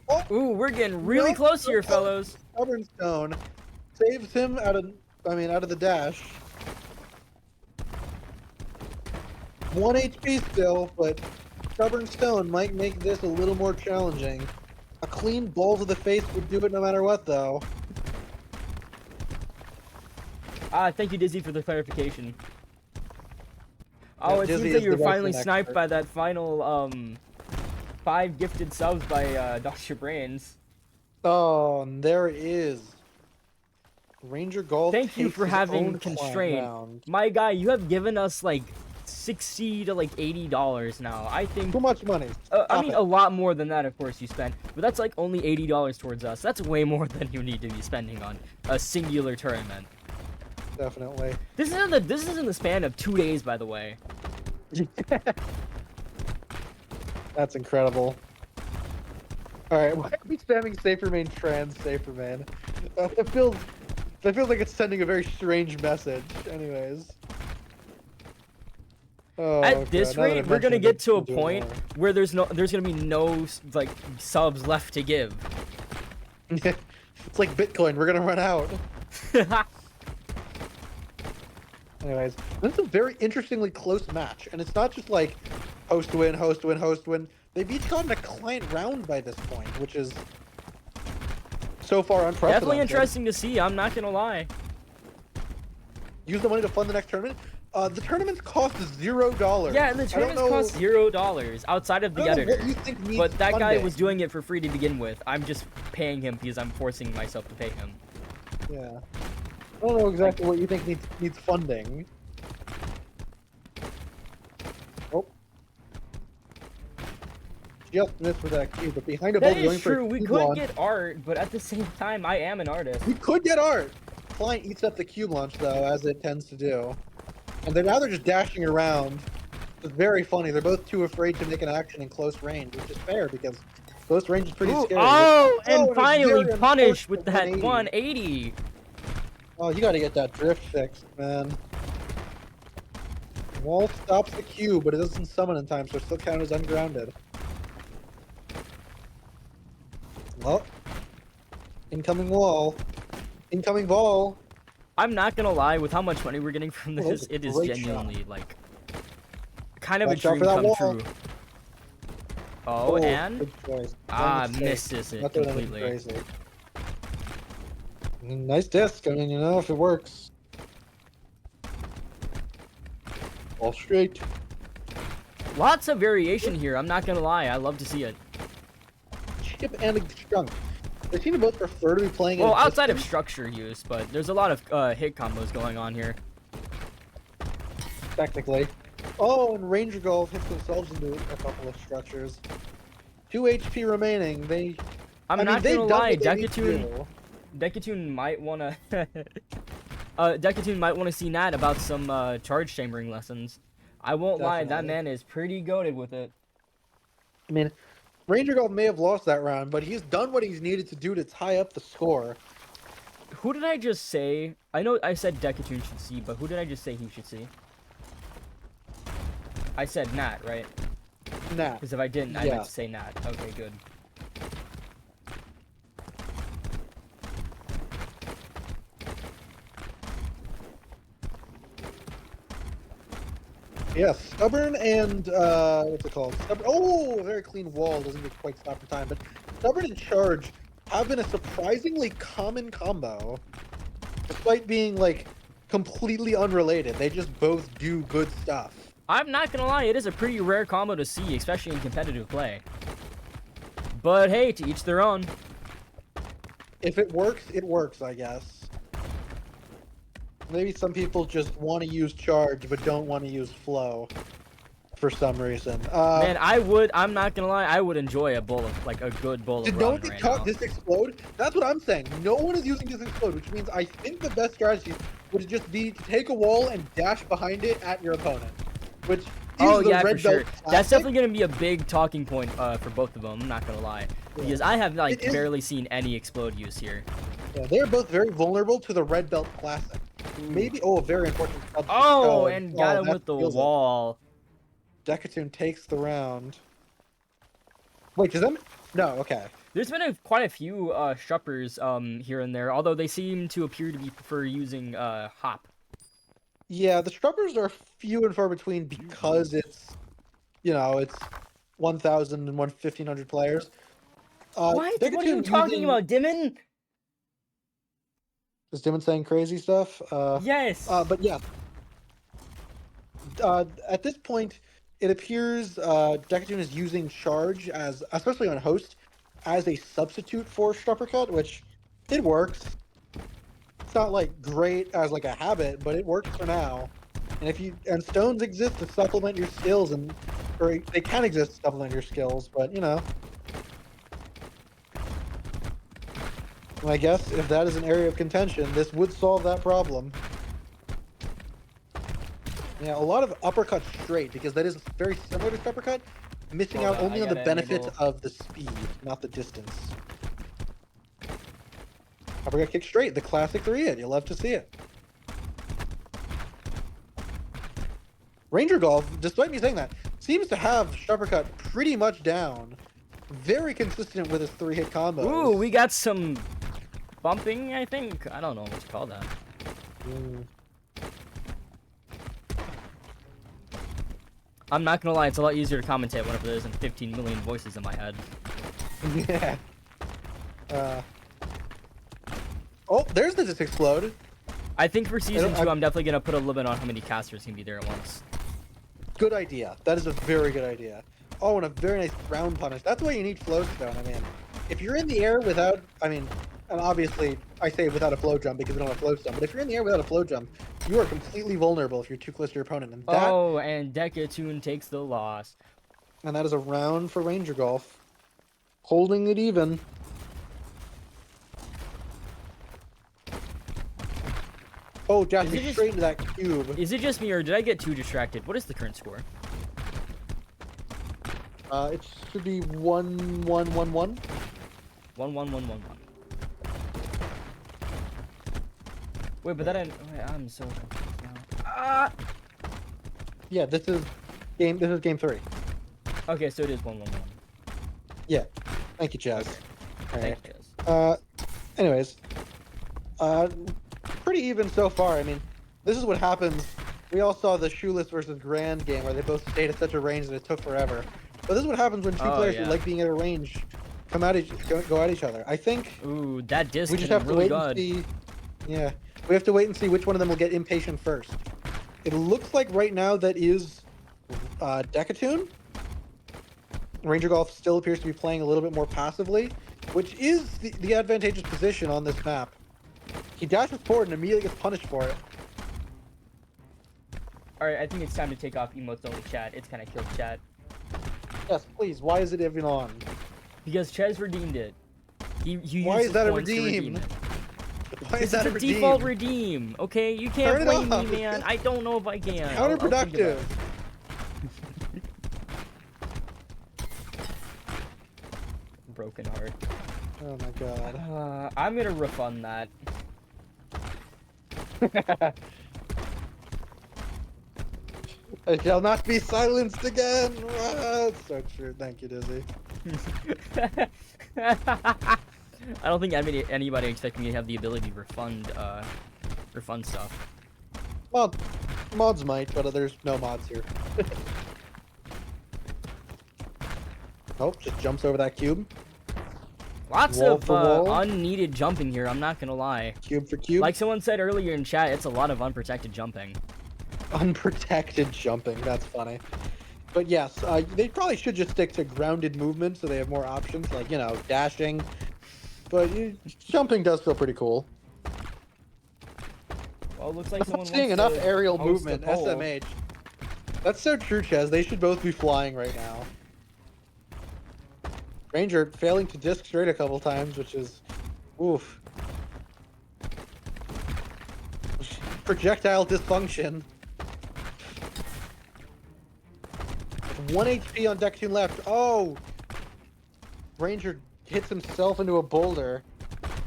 [SPEAKER 2] Oh,
[SPEAKER 3] Ooh, we're getting really
[SPEAKER 2] Nope.
[SPEAKER 3] close here, fellows.
[SPEAKER 2] Stubborn Stone saves him out of the dash. 1 HP still, but Stubborn Stone might make this a little more challenging. A clean ball to the face would do it no matter what, though.
[SPEAKER 3] Thank you, Dizzy, for the clarification. Oh,
[SPEAKER 2] Yeah,
[SPEAKER 3] it
[SPEAKER 2] Dizzy
[SPEAKER 3] seems like
[SPEAKER 2] is
[SPEAKER 3] you were
[SPEAKER 2] the
[SPEAKER 3] finally
[SPEAKER 2] wrestling
[SPEAKER 3] sniped
[SPEAKER 2] expert.
[SPEAKER 3] by that final, 5 gifted subs by, Dr. Brains.
[SPEAKER 2] Oh, and there it is. Ranger Golf
[SPEAKER 3] Thank you
[SPEAKER 2] takes
[SPEAKER 3] for
[SPEAKER 2] his
[SPEAKER 3] having
[SPEAKER 2] own climb
[SPEAKER 3] constraint.
[SPEAKER 2] round.
[SPEAKER 3] My guy, you have given us, like, $60 to, like, $80 now. I think
[SPEAKER 2] Too much money.
[SPEAKER 3] I
[SPEAKER 2] Stop
[SPEAKER 3] mean,
[SPEAKER 2] it.
[SPEAKER 3] a lot more than that, of course, you spent. But that's like only $80 towards us. That's way more than you need to be spending on a singular tournament.
[SPEAKER 2] Definitely.
[SPEAKER 3] This is in the span of 2 days, by the way.
[SPEAKER 2] That's incredible. Alright, why are we spamming safe remain trans safe remain? It feels like it's sending a very strange message. Anyways. Oh,
[SPEAKER 3] At this
[SPEAKER 2] God, now that
[SPEAKER 3] rate,
[SPEAKER 2] I've
[SPEAKER 3] we're gonna
[SPEAKER 2] mentioned it,
[SPEAKER 3] get to a
[SPEAKER 2] I'm doing
[SPEAKER 3] point
[SPEAKER 2] more.
[SPEAKER 3] where there's gonna be no like subs left to give.
[SPEAKER 2] It's like Bitcoin, we're gonna run out. Anyways, this is a very interestingly close match, and it's not just like host win, host win, host win. They've each gotten a client round by this point, which is so far unprecedented.
[SPEAKER 3] Definitely interesting to see. I'm not gonna lie.
[SPEAKER 2] Use the money to fund the next tournament. The tournaments cost $0.
[SPEAKER 3] Yeah, and the
[SPEAKER 2] I don't
[SPEAKER 3] tournaments
[SPEAKER 2] know-
[SPEAKER 3] cost $0 outside of the
[SPEAKER 2] I don't know
[SPEAKER 3] editor.
[SPEAKER 2] what you think needs
[SPEAKER 3] But that guy
[SPEAKER 2] funding.
[SPEAKER 3] was doing it for free to begin with. I'm just paying him because I'm forcing myself to pay him.
[SPEAKER 2] Yeah. I don't know exactly what you think needs funding. Oh. Just missed with that cube, but behind a
[SPEAKER 3] That
[SPEAKER 2] ball going
[SPEAKER 3] is
[SPEAKER 2] for a
[SPEAKER 3] true. We
[SPEAKER 2] cube
[SPEAKER 3] could
[SPEAKER 2] launch.
[SPEAKER 3] get art, but at the same time, I am an artist.
[SPEAKER 2] We could get art. Client eats up the cube launch though, as it tends to do. And now they're just dashing around. It's very funny. They're both too afraid to make an action in close range, which is fair because close range is pretty
[SPEAKER 3] Ooh,
[SPEAKER 2] scary.
[SPEAKER 3] oh, and
[SPEAKER 2] it's
[SPEAKER 3] finally
[SPEAKER 2] very
[SPEAKER 3] punished with
[SPEAKER 2] unfortunate
[SPEAKER 3] that 180.
[SPEAKER 2] Oh, you gotta get that drift fixed, man. Wall stops the Q, but it doesn't summon in time, so it still counts as ungrounded. Well, incoming wall. Incoming ball.
[SPEAKER 3] I'm not gonna lie, with how much money we're getting from
[SPEAKER 2] Oh,
[SPEAKER 3] this,
[SPEAKER 2] that's a
[SPEAKER 3] it is
[SPEAKER 2] great
[SPEAKER 3] genuinely like kind of
[SPEAKER 2] Watch
[SPEAKER 3] a
[SPEAKER 2] out
[SPEAKER 3] dream
[SPEAKER 2] for that
[SPEAKER 3] come
[SPEAKER 2] wall.
[SPEAKER 3] true. Oh, and
[SPEAKER 2] good choice.
[SPEAKER 3] ah,
[SPEAKER 2] One mistake.
[SPEAKER 3] misses it
[SPEAKER 2] Not doing anything
[SPEAKER 3] completely.
[SPEAKER 2] crazy. Nice disc. I mean, you know, if it works. All straight.
[SPEAKER 3] Lots of variation here. I'm not gonna lie. I love to see it.
[SPEAKER 2] Chip and a strunk. They seem to both prefer to be playing at
[SPEAKER 3] Well,
[SPEAKER 2] a
[SPEAKER 3] outside of
[SPEAKER 2] distance.
[SPEAKER 3] structure use, but there's a lot of hit combos going on here.
[SPEAKER 2] Technically. Oh, and RangerGolf hits themselves into a couple of structures. 2 HP remaining.
[SPEAKER 3] I'm
[SPEAKER 2] I mean,
[SPEAKER 3] not
[SPEAKER 2] they've
[SPEAKER 3] gonna
[SPEAKER 2] done
[SPEAKER 3] lie.
[SPEAKER 2] what they need to do.
[SPEAKER 3] Decatune might wanna. Decatune might wanna see Nat about some charge chambering lessons. I won't lie. That
[SPEAKER 2] Definitely.
[SPEAKER 3] man is pretty goated with it.
[SPEAKER 2] I mean, RangerGolf may have lost that round, but he's done what he's needed to do to tie up the score.
[SPEAKER 3] Who did I just say? I know I said Decatune should see, but who did I just say he should see? I said Nat, right?
[SPEAKER 2] Nah.
[SPEAKER 3] Because if I didn't, I
[SPEAKER 2] Yeah.
[SPEAKER 3] meant to say Nat. Okay, good.
[SPEAKER 2] Yeah, Stubborn and what's it called? Stubborn. Oh, a very clean wall. Doesn't get quite stopped in time, but Stubborn and Charge have been a surprisingly common combo, despite being like completely unrelated. They just both do good stuff.
[SPEAKER 3] I'm not gonna lie, it is a pretty rare combo to see, especially in competitive play. But hey, to each their own.
[SPEAKER 2] If it works, I guess. Maybe some people just want to use Charge but don't want to use Flow for some reason.
[SPEAKER 3] Man, I'm not gonna lie, I would enjoy a bowl of, like, a good bowl of
[SPEAKER 2] Did no
[SPEAKER 3] ramen
[SPEAKER 2] one get
[SPEAKER 3] right
[SPEAKER 2] caught
[SPEAKER 3] now.
[SPEAKER 2] Disc Explode? That's what I'm saying. No one is using Disc Explode, which means I think the best strategy would just be to take a wall and dash behind it at your opponent. Which is
[SPEAKER 3] Oh
[SPEAKER 2] the
[SPEAKER 3] yeah, for
[SPEAKER 2] red
[SPEAKER 3] sure.
[SPEAKER 2] belt
[SPEAKER 3] That's
[SPEAKER 2] classic.
[SPEAKER 3] definitely gonna be a big talking point for both of them, I'm not gonna lie. Because I have, like,
[SPEAKER 2] It is-
[SPEAKER 3] barely seen any explode use here.
[SPEAKER 2] Yeah, they're both very vulnerable to the red belt classic. Maybe, very important.
[SPEAKER 3] Oh, and got him
[SPEAKER 2] that
[SPEAKER 3] with the
[SPEAKER 2] feels it.
[SPEAKER 3] wall.
[SPEAKER 2] Decatune takes the round. Wait, does that? No, okay.
[SPEAKER 3] There's been quite a few struppers here and there, although they seem to appear to be prefer using hop.
[SPEAKER 2] Yeah, the Struppers are few and far between because it's, it's 1,000 and 1,500 players.
[SPEAKER 3] What? What are
[SPEAKER 2] Decatune
[SPEAKER 3] you talking
[SPEAKER 2] using-
[SPEAKER 3] about, Dimon?
[SPEAKER 2] Is Demon saying crazy stuff?
[SPEAKER 3] Yes.
[SPEAKER 2] But yeah. At this point, it appears Decatune is using Charge as, especially on Host, as a substitute for Strupper Cut, which it works. It's not like great as like a habit, but it works for now. And stones exist to supplement your skills, or they can exist to supplement your skills, but I guess if that is an area of contention, this would solve that problem. Yeah, a lot of uppercut straight, because that is very similar to uppercut, missing
[SPEAKER 3] Hold
[SPEAKER 2] out
[SPEAKER 3] on,
[SPEAKER 2] only
[SPEAKER 3] I
[SPEAKER 2] on the
[SPEAKER 3] gotta
[SPEAKER 2] benefit
[SPEAKER 3] enable-
[SPEAKER 2] of the speed, not the distance. Uppercut kick straight, the classic 3-hit. You love to see it. RangerGolf, despite me saying that, seems to have uppercut pretty much down. Very consistent with his 3-hit combos.
[SPEAKER 3] Ooh, we got some bumping, I think. I don't know what to call that.
[SPEAKER 2] Mm.
[SPEAKER 3] I'm not gonna lie, it's a lot easier to commentate whenever there isn't 15 million voices in my head.
[SPEAKER 2] Yeah. Oh, there's the Disc Explode.
[SPEAKER 3] I think for season
[SPEAKER 2] I-
[SPEAKER 3] 2, I'm definitely gonna put a limit on how many casters can be there at once.
[SPEAKER 2] Good idea. That is a very good idea. Oh, and a very nice ground punish. That's why you need Flowstone. I mean, if you're in the air without, and obviously I say without a flow jump because we don't have Flowstone, but if you're in the air without a flow jump, you are completely vulnerable if you're too close to your opponent. And
[SPEAKER 3] Oh, and Decatune takes the loss.
[SPEAKER 2] and that is a round for RangerGolf. Holding it even. Oh, dash
[SPEAKER 3] Is it
[SPEAKER 2] me
[SPEAKER 3] just-
[SPEAKER 2] straight into that cube.
[SPEAKER 3] Is it just me, or did I get too distracted? What is the current score?
[SPEAKER 2] It should be 1-1-1-1.
[SPEAKER 3] 1-1-1-1-1. Wait, but that I'm so confused now. Ah!
[SPEAKER 2] Yeah, this is game 3.
[SPEAKER 3] Okay, so it is 1-1-1.
[SPEAKER 2] Yeah. Thank you, Chaz. All right.
[SPEAKER 3] Thank you, Jess.
[SPEAKER 2] Anyways, pretty even so far. I mean, this is what happens. We all saw the Shoeless versus Grand game where they both stayed at such a range that it took forever. But this is what happens when two
[SPEAKER 3] Oh,
[SPEAKER 2] players
[SPEAKER 3] yeah.
[SPEAKER 2] who like being at a range go at each other. I think
[SPEAKER 3] Ooh, that disc
[SPEAKER 2] we just
[SPEAKER 3] hit
[SPEAKER 2] have
[SPEAKER 3] him
[SPEAKER 2] to
[SPEAKER 3] really
[SPEAKER 2] wait
[SPEAKER 3] good.
[SPEAKER 2] and see. Yeah, we have to wait and see which one of them will get impatient first. It looks like right now that is Decatune. RangerGolf still appears to be playing a little bit more passively, which is the advantageous position on this map. He dashes forward and immediately gets punished for it.
[SPEAKER 3] Alright, I think it's time to take off emotes only chat. It's kind of killed chat.
[SPEAKER 2] Yes, please. Why is it even on?
[SPEAKER 3] Because Ches redeemed it. He
[SPEAKER 2] Why
[SPEAKER 3] used
[SPEAKER 2] is that a
[SPEAKER 3] points to
[SPEAKER 2] redeem?
[SPEAKER 3] it.
[SPEAKER 2] Why is
[SPEAKER 3] It's
[SPEAKER 2] that
[SPEAKER 3] a
[SPEAKER 2] a redeem?
[SPEAKER 3] default redeem. Okay, you can't
[SPEAKER 2] Turn it
[SPEAKER 3] blame
[SPEAKER 2] off.
[SPEAKER 3] me, man. I don't know if I can. I'll think about
[SPEAKER 2] Counterproductive.
[SPEAKER 3] it. Broken heart.
[SPEAKER 2] Oh my god.
[SPEAKER 3] I'm gonna refund that.
[SPEAKER 2] I shall not be silenced again. That's so true. Thank you, Dizzy.
[SPEAKER 3] I don't think anybody expected me to have the ability to refund stuff.
[SPEAKER 2] Mods might, but there's no mods here. Nope, just jumps over that cube.
[SPEAKER 3] Lots
[SPEAKER 2] Wall
[SPEAKER 3] of
[SPEAKER 2] for wall.
[SPEAKER 3] unneeded jumping here, I'm not gonna lie.
[SPEAKER 2] Cube for cube.
[SPEAKER 3] Like someone said earlier in chat, it's a lot of unprotected jumping.
[SPEAKER 2] Unprotected jumping. That's funny. But yes, they probably should just stick to grounded movement so they have more options, like, you know, dashing. But jumping does feel pretty cool.
[SPEAKER 3] Well, it looks like
[SPEAKER 2] I'm
[SPEAKER 3] someone
[SPEAKER 2] not seeing
[SPEAKER 3] wants
[SPEAKER 2] enough
[SPEAKER 3] to
[SPEAKER 2] aerial
[SPEAKER 3] host a
[SPEAKER 2] movement,
[SPEAKER 3] poll.
[SPEAKER 2] SMH. That's so true, Ches. They should both be flying right now. Ranger failing to disc straight a couple times, which is... oof. Projectile dysfunction. 1 HP on Decatune left. Oh! Ranger hits himself into a boulder.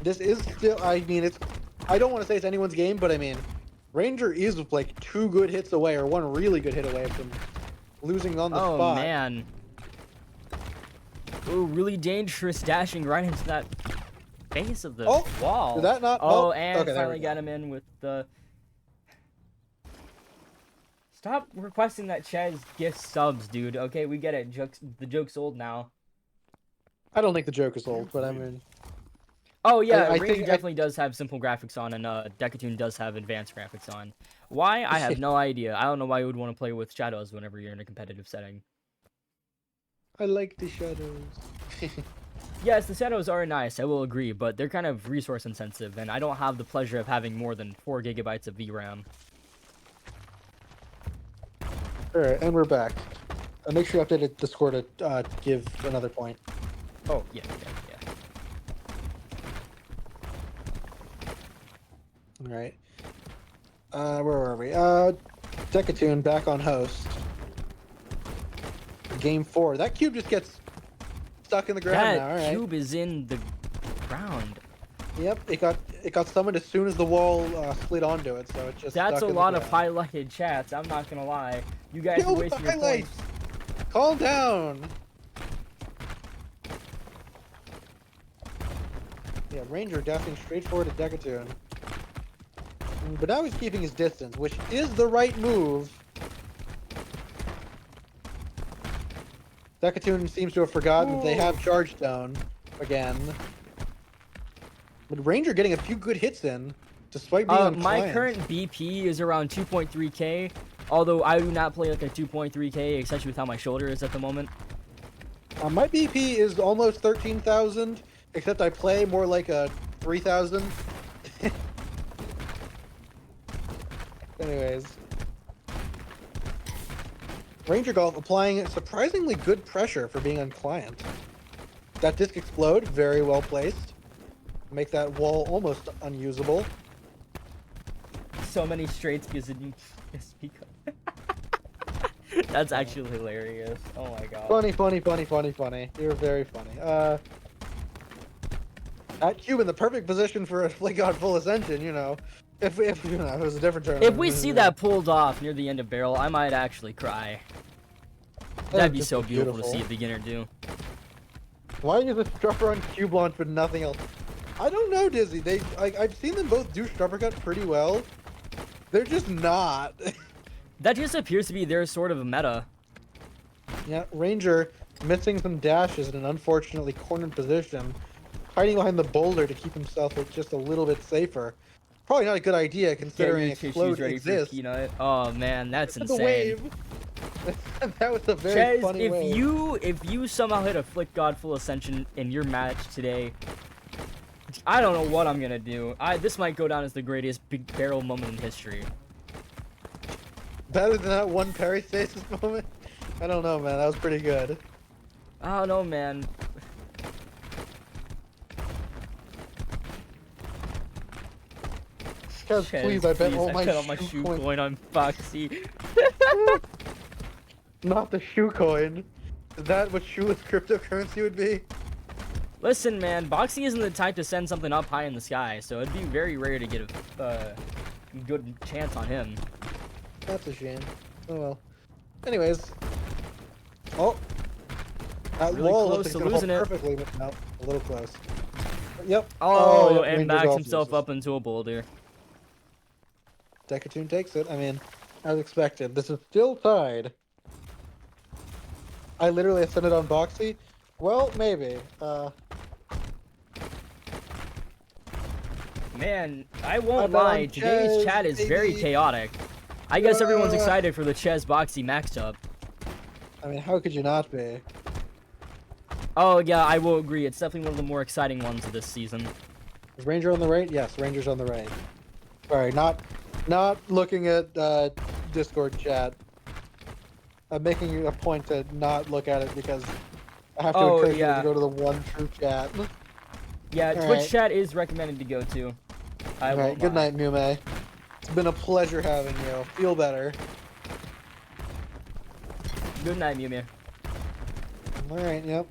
[SPEAKER 2] This is still... I mean, it's... I don't want to say it's anyone's game, but I mean... Ranger is like 2 good hits away, or 1 really good hit away from losing on the
[SPEAKER 3] Oh,
[SPEAKER 2] spot.
[SPEAKER 3] man. Ooh, really dangerous dashing right into that base of the wall.
[SPEAKER 2] Did that not...
[SPEAKER 3] Oh, and
[SPEAKER 2] okay, there
[SPEAKER 3] finally
[SPEAKER 2] we go.
[SPEAKER 3] got him in with the... Stop requesting that Ches gift subs, dude. Okay, we get it. The joke's old now.
[SPEAKER 2] I don't think the joke is old, but I mean...
[SPEAKER 3] Oh, yeah,
[SPEAKER 2] I
[SPEAKER 3] Ranger
[SPEAKER 2] think-
[SPEAKER 3] definitely does have simple graphics on, and Decatune does have advanced graphics on. Why? I have no idea. I don't know why you would want to play with shadows whenever you're in a competitive setting.
[SPEAKER 2] I like the shadows.
[SPEAKER 3] Yes, the shadows are nice, I will agree, but they're kind of resource intensive, and I don't have the pleasure of having more than 4 gigabytes of VRAM.
[SPEAKER 2] Alright, and we're back. Make sure you updated the score to give another point.
[SPEAKER 3] Oh, yeah.
[SPEAKER 2] Alright. Where were we? Decatune back on host. Game 4. That cube just gets stuck in the ground
[SPEAKER 3] That
[SPEAKER 2] now, alright.
[SPEAKER 3] cube is in the ground.
[SPEAKER 2] Yep, it got summoned as soon as the wall slid onto it, so it just
[SPEAKER 3] That's
[SPEAKER 2] stuck
[SPEAKER 3] a
[SPEAKER 2] in the
[SPEAKER 3] lot of
[SPEAKER 2] ground.
[SPEAKER 3] highlighted chats, I'm not gonna lie. You guys are
[SPEAKER 2] Kill the
[SPEAKER 3] wasting your
[SPEAKER 2] highlights!
[SPEAKER 3] points.
[SPEAKER 2] Calm down! Yeah, Ranger dashing straight forward to Decatune. But now he's keeping his distance, which is the right move. Decatune seems to have forgotten that they have Charge Stone again. But Ranger getting a few good hits in, despite being on
[SPEAKER 3] My
[SPEAKER 2] client.
[SPEAKER 3] current BP is around 2.3k, although I do not play like a 2.3k, especially with how my shoulder is at the moment.
[SPEAKER 2] My BP is almost 13,000, except I play more like a 3,000. Anyways. RangerGolf applying surprisingly good pressure for being on client. That disc explode, very well placed. Make that wall almost unusable.
[SPEAKER 3] So many straights because it That's actually hilarious. Oh my god.
[SPEAKER 2] Funny. You're very funny. That cube in the perfect position for a flick on full ascension, you know. If you know, if it was a different tournament.
[SPEAKER 3] If we see that pulled off near the end of barrel, I might actually cry. That'd be
[SPEAKER 2] just
[SPEAKER 3] so beautiful to
[SPEAKER 2] beautiful.
[SPEAKER 3] see a beginner do.
[SPEAKER 2] Why is the strupper on cube launch but nothing else? I don't know, Dizzy. I've seen them both do strupper cut pretty well. They're just not.
[SPEAKER 3] That just appears to be their sort of meta.
[SPEAKER 2] Yeah, Ranger missing some dashes in an unfortunately cornered position, hiding behind the boulder to keep himself just a little bit safer. Probably not a good idea considering
[SPEAKER 3] Get your
[SPEAKER 2] Explode
[SPEAKER 3] tissues ready for
[SPEAKER 2] exists.
[SPEAKER 3] Peanut. Oh man, that's
[SPEAKER 2] The
[SPEAKER 3] insane.
[SPEAKER 2] wave. That was a very
[SPEAKER 3] Chaz,
[SPEAKER 2] funny wave.
[SPEAKER 3] if you somehow hit a Flick God full ascension in your match today, I don't know what I'm gonna do. This might go down as the greatest big barrel moment in history.
[SPEAKER 2] Better than that one parry stasis moment? I don't know, man. That was pretty good.
[SPEAKER 3] I don't know, man.
[SPEAKER 2] Chaz,
[SPEAKER 3] Chaz,
[SPEAKER 2] please, I bet
[SPEAKER 3] please,
[SPEAKER 2] all
[SPEAKER 3] I
[SPEAKER 2] my
[SPEAKER 3] bet all my
[SPEAKER 2] shoe
[SPEAKER 3] shoe
[SPEAKER 2] coins.
[SPEAKER 3] coin on Foxy.
[SPEAKER 2] Not the shoe coin. Is that what shoeless cryptocurrency would be?
[SPEAKER 3] Listen, man, Boxy isn't the type to send something up high in the sky, so it'd be very rare to get a good chance on him.
[SPEAKER 2] That's a shame. Oh well. Anyways. Oh. That
[SPEAKER 3] Really
[SPEAKER 2] wall
[SPEAKER 3] close
[SPEAKER 2] looks like
[SPEAKER 3] to
[SPEAKER 2] it's gonna hold
[SPEAKER 3] losing it.
[SPEAKER 2] perfectly, but no, a little close. Yep.
[SPEAKER 3] Oh,
[SPEAKER 2] yep,
[SPEAKER 3] and
[SPEAKER 2] Ranger
[SPEAKER 3] backs
[SPEAKER 2] Golf
[SPEAKER 3] himself
[SPEAKER 2] loses.
[SPEAKER 3] up into a boulder.
[SPEAKER 2] Decatune takes it. I mean, as expected. This is still tied. I literally ascended on Boxy. Well, maybe.
[SPEAKER 3] Man, I
[SPEAKER 2] I
[SPEAKER 3] won't
[SPEAKER 2] bet on
[SPEAKER 3] lie, today's
[SPEAKER 2] Ches,
[SPEAKER 3] chat is very
[SPEAKER 2] baby.
[SPEAKER 3] chaotic. I guess everyone's
[SPEAKER 2] Yeah.
[SPEAKER 3] excited for the Ches Boxy matchup.
[SPEAKER 2] I mean, how could you not be?
[SPEAKER 3] Oh yeah, I will agree. It's definitely one of the more exciting ones of this season.
[SPEAKER 2] Is Ranger on the right? Yes, Ranger's on the right. Sorry, not looking at Discord chat. I'm making a point to not look at it because I have to
[SPEAKER 3] Oh,
[SPEAKER 2] encourage you
[SPEAKER 3] yeah.
[SPEAKER 2] to go to the one true chat.
[SPEAKER 3] Yeah, Twitch
[SPEAKER 2] Alright.
[SPEAKER 3] chat is recommended to go to. I
[SPEAKER 2] All right,
[SPEAKER 3] won't
[SPEAKER 2] good
[SPEAKER 3] lie.
[SPEAKER 2] night, Mume. It's been a pleasure having you. Feel better.
[SPEAKER 3] Good night, Mew Mew.
[SPEAKER 2] All right, yep.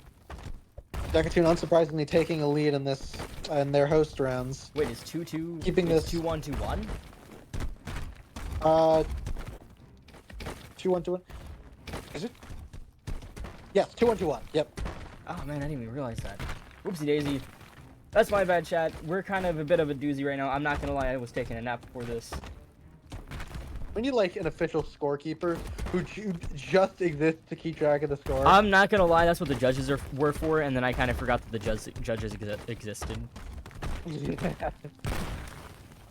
[SPEAKER 2] Decatune unsurprisingly taking a lead in this in their host rounds.
[SPEAKER 3] Wait, is 2-2?
[SPEAKER 2] Keeping
[SPEAKER 3] it's
[SPEAKER 2] this-
[SPEAKER 3] 2-1-2-1?
[SPEAKER 2] 2-1-2-1. Is it? Yes, 2-1-2-1. Yep.
[SPEAKER 3] Oh man, I didn't even realize that. Whoopsie daisy. That's my bad, chat. We're kind of a bit of a doozy right now. I'm not gonna lie, I was taking a nap before this.
[SPEAKER 2] We need like an official scorekeeper who just exists to keep track of the score.
[SPEAKER 3] I'm not gonna lie, that's what the judges were for, and then I kind of forgot that the judges existed.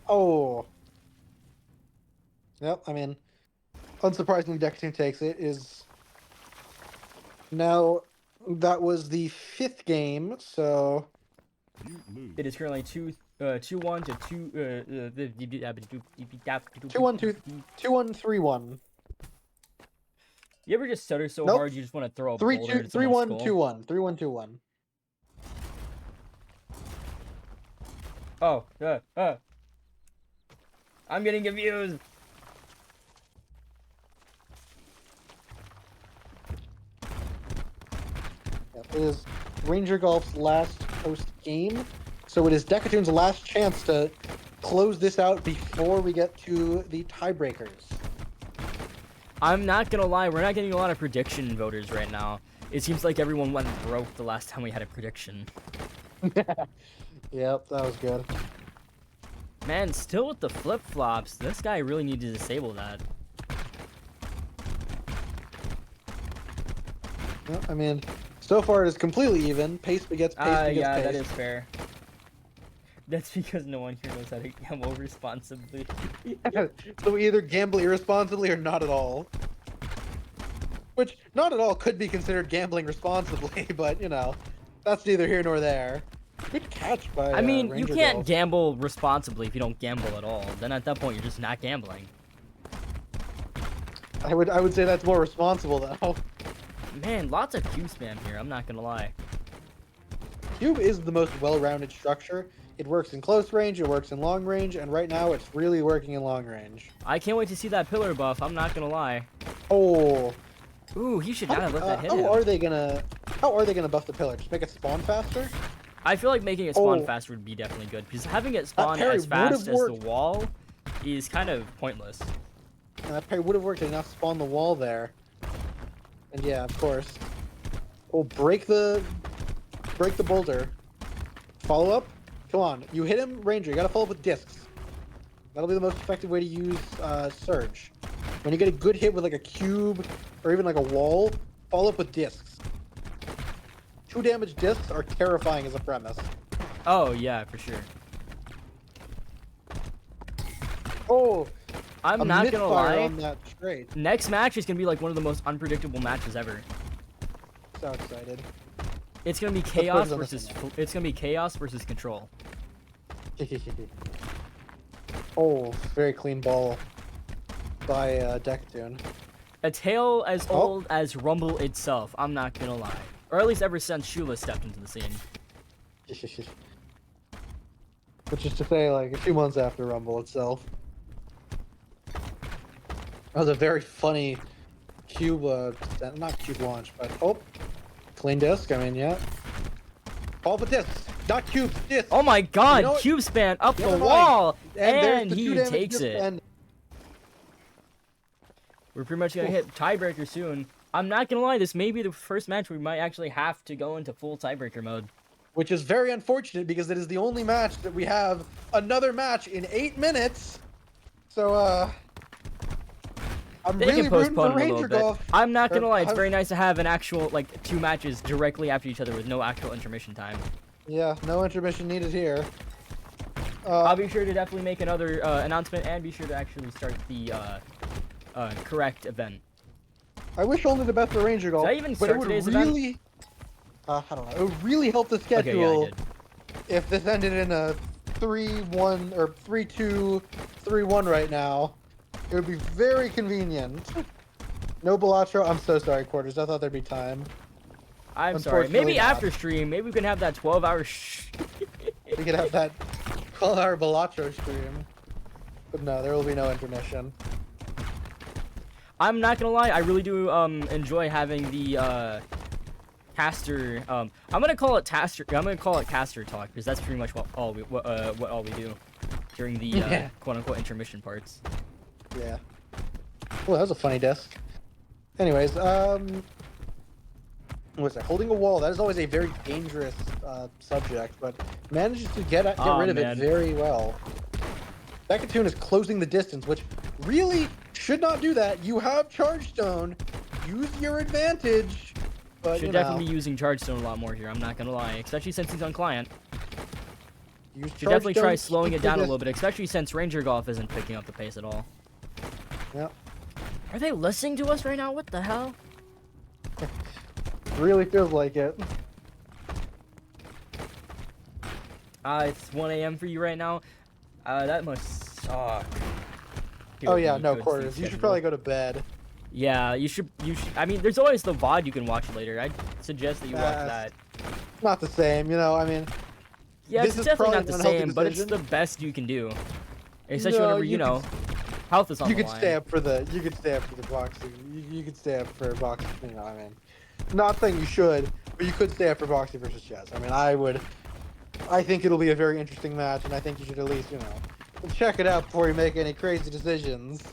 [SPEAKER 2] Oh. Yep, I mean, unsurprisingly, Decatune takes it. Is now that was the 5th game, so
[SPEAKER 3] It is currently 2-1 to
[SPEAKER 2] 2-1-2-1-3-1.
[SPEAKER 3] You ever just stutter so
[SPEAKER 2] Nope.
[SPEAKER 3] hard you just want to throw a
[SPEAKER 2] 3-2
[SPEAKER 3] boulder at someone's skull?
[SPEAKER 2] 3-1-2-1. 3-1-2-1.
[SPEAKER 3] Oh, I'm getting confused.
[SPEAKER 2] It is Ranger Golf's last post game, so it is Decatune's last chance to close this out before we get to the tiebreakers.
[SPEAKER 3] I'm not gonna lie, we're not getting a lot of prediction voters right now. It seems like everyone went broke the last time we had a prediction.
[SPEAKER 2] Yep, that was good.
[SPEAKER 3] Man, still with the flip-flops, this guy really needs to disable that.
[SPEAKER 2] Well, I mean, so far it is completely even. Pace begets pace begets
[SPEAKER 3] Yeah,
[SPEAKER 2] pace.
[SPEAKER 3] that is fair. That's because no one here knows how to gamble responsibly.
[SPEAKER 2] So we either gamble irresponsibly or not at all. Which, not at all could be considered gambling responsibly, but, you know, that's neither here nor there. Good catch by
[SPEAKER 3] I mean, you
[SPEAKER 2] Ranger
[SPEAKER 3] can't
[SPEAKER 2] Golf.
[SPEAKER 3] gamble responsibly if you don't gamble at all. Then at that point, you're just not gambling.
[SPEAKER 2] I would say that's more responsible, though.
[SPEAKER 3] Man, lots of Q spam here, I'm not gonna lie.
[SPEAKER 2] Cube is the most well-rounded structure. It works in close range, it works in long range, and right now it's really working in long range.
[SPEAKER 3] I can't wait to see that pillar buff, I'm not gonna lie.
[SPEAKER 2] Oh,
[SPEAKER 3] Ooh, he should not have let that hit
[SPEAKER 2] how
[SPEAKER 3] him.
[SPEAKER 2] are they gonna buff the pillar? Just make it spawn faster?
[SPEAKER 3] I feel like making it spawn
[SPEAKER 2] Oh.
[SPEAKER 3] faster would be definitely good, because having it spawn
[SPEAKER 2] parry
[SPEAKER 3] as
[SPEAKER 2] would
[SPEAKER 3] fast
[SPEAKER 2] have
[SPEAKER 3] as the
[SPEAKER 2] worked.
[SPEAKER 3] wall is kind of pointless.
[SPEAKER 2] And that probably would have worked enough. Spawn the wall there. And yeah, of course. We'll break the boulder. Follow up. Come on, you hit him, Ranger. You gotta follow up with discs. That'll be the most effective way to use Surge. When you get a good hit with like a cube or even like a wall, follow up with discs. 2 damage discs are terrifying as a premise.
[SPEAKER 3] Oh yeah, for sure.
[SPEAKER 2] Oh,
[SPEAKER 3] I'm
[SPEAKER 2] a
[SPEAKER 3] not gonna
[SPEAKER 2] misfire
[SPEAKER 3] lie.
[SPEAKER 2] on that trade.
[SPEAKER 3] Next match is gonna be like one of the most unpredictable matches ever.
[SPEAKER 2] So excited.
[SPEAKER 3] It's gonna be
[SPEAKER 2] put
[SPEAKER 3] chaos
[SPEAKER 2] it on
[SPEAKER 3] versus
[SPEAKER 2] this one
[SPEAKER 3] it's gonna be chaos versus control.
[SPEAKER 2] Oh, very clean ball by Decatune.
[SPEAKER 3] A tale as
[SPEAKER 2] Oh.
[SPEAKER 3] old as Rumble itself. I'm not gonna lie, or at least ever since Shula stepped into the scene.
[SPEAKER 2] Which is to say, like, a few months after Rumble itself. That was a very funny cube, not cube launch, but, oh, clean disc, I mean, yeah. All but discs, not cubes, discs!
[SPEAKER 3] Oh my God!
[SPEAKER 2] know what?
[SPEAKER 3] Cube span up
[SPEAKER 2] Never
[SPEAKER 3] the
[SPEAKER 2] mind.
[SPEAKER 3] wall,
[SPEAKER 2] there's
[SPEAKER 3] and
[SPEAKER 2] the 2
[SPEAKER 3] he
[SPEAKER 2] damage
[SPEAKER 3] takes
[SPEAKER 2] disc
[SPEAKER 3] it.
[SPEAKER 2] and-
[SPEAKER 3] We're pretty much gonna hit tiebreaker soon. I'm not gonna lie, this may be the first match we might actually have to go into full tiebreaker mode.
[SPEAKER 2] Which is very unfortunate because it is the only match that we have another match in 8 minutes. So, I'm
[SPEAKER 3] They
[SPEAKER 2] really
[SPEAKER 3] can
[SPEAKER 2] rooting
[SPEAKER 3] postpone
[SPEAKER 2] for
[SPEAKER 3] it a little
[SPEAKER 2] Ranger
[SPEAKER 3] bit.
[SPEAKER 2] Golf.
[SPEAKER 3] I'm not gonna lie, it's
[SPEAKER 2] I'm-
[SPEAKER 3] very nice to have an actual, like, 2 matches directly after each other with no actual intermission time.
[SPEAKER 2] Yeah, no intermission needed here.
[SPEAKER 3] I'll be sure to definitely make another announcement and be sure to actually start the correct event.
[SPEAKER 2] I wish only the best for Ranger Golf.
[SPEAKER 3] Did I even
[SPEAKER 2] but
[SPEAKER 3] start
[SPEAKER 2] it would
[SPEAKER 3] today's event?
[SPEAKER 2] really, I don't know. It would really help the
[SPEAKER 3] Okay, yeah, I
[SPEAKER 2] schedule
[SPEAKER 3] did.
[SPEAKER 2] if this ended in a 3-1 or 3-2, 3-1 right now. It would be very convenient. No Balatro. I'm so sorry, Quarters. I thought there'd be time.
[SPEAKER 3] I'm sorry. Maybe
[SPEAKER 2] Unfortunately not.
[SPEAKER 3] after stream, maybe we can have that 12-hour
[SPEAKER 2] We could have that 12-hour Balatro stream. But no, there will be no intermission.
[SPEAKER 3] I'm not gonna lie, I really do enjoy having the caster. I'm gonna call it caster. I'm gonna call it caster talk because that's pretty much what all we do during the
[SPEAKER 2] Yeah.
[SPEAKER 3] quote-unquote intermission parts.
[SPEAKER 2] Yeah. Well, that was a funny disc. Anyways, what's that? Holding a wall. That is always a very dangerous subject, but manages to get
[SPEAKER 3] Aw,
[SPEAKER 2] rid of
[SPEAKER 3] man.
[SPEAKER 2] it very well. Decatune is closing the distance, which really should not do that. You have Charge Stone. Use your advantage. But,
[SPEAKER 3] Should
[SPEAKER 2] you know,
[SPEAKER 3] definitely be using Charge Stone a lot more here. I'm not gonna lie, especially since he's on client.
[SPEAKER 2] use
[SPEAKER 3] Should
[SPEAKER 2] Charge
[SPEAKER 3] definitely
[SPEAKER 2] Stone,
[SPEAKER 3] try slowing
[SPEAKER 2] keep
[SPEAKER 3] it
[SPEAKER 2] the
[SPEAKER 3] down a
[SPEAKER 2] dis-
[SPEAKER 3] little bit, especially since Ranger Golf isn't picking up the pace at all.
[SPEAKER 2] Yep.
[SPEAKER 3] Are they listening to us right now? What the hell?
[SPEAKER 2] Really feels like it.
[SPEAKER 3] It's 1 a.m. for you right now. That must suck.
[SPEAKER 2] Oh yeah,
[SPEAKER 3] Good
[SPEAKER 2] no
[SPEAKER 3] sleep
[SPEAKER 2] Quarters. You should
[SPEAKER 3] schedule.
[SPEAKER 2] probably go to bed.
[SPEAKER 3] Yeah, you should. I mean, there's always the VOD you can watch later. I'd suggest that you watch
[SPEAKER 2] Uh,
[SPEAKER 3] that.
[SPEAKER 2] Not the same, you know. I mean,
[SPEAKER 3] Yeah,
[SPEAKER 2] this
[SPEAKER 3] it's
[SPEAKER 2] is
[SPEAKER 3] definitely
[SPEAKER 2] probably
[SPEAKER 3] not the
[SPEAKER 2] an unhealthy
[SPEAKER 3] same, but it's the
[SPEAKER 2] decision.
[SPEAKER 3] best you can do. Especially
[SPEAKER 2] No,
[SPEAKER 3] whenever
[SPEAKER 2] you
[SPEAKER 3] you know health is on
[SPEAKER 2] you
[SPEAKER 3] the
[SPEAKER 2] could
[SPEAKER 3] line.
[SPEAKER 2] stay up for the. You could stay up for the boxing. You could stay up for boxing. You know, I mean, not saying you should, but you could stay up for boxing versus chess. I mean, I would. I think it'll be a very interesting match, and I think you should at least, you know, check it out before you make any crazy decisions.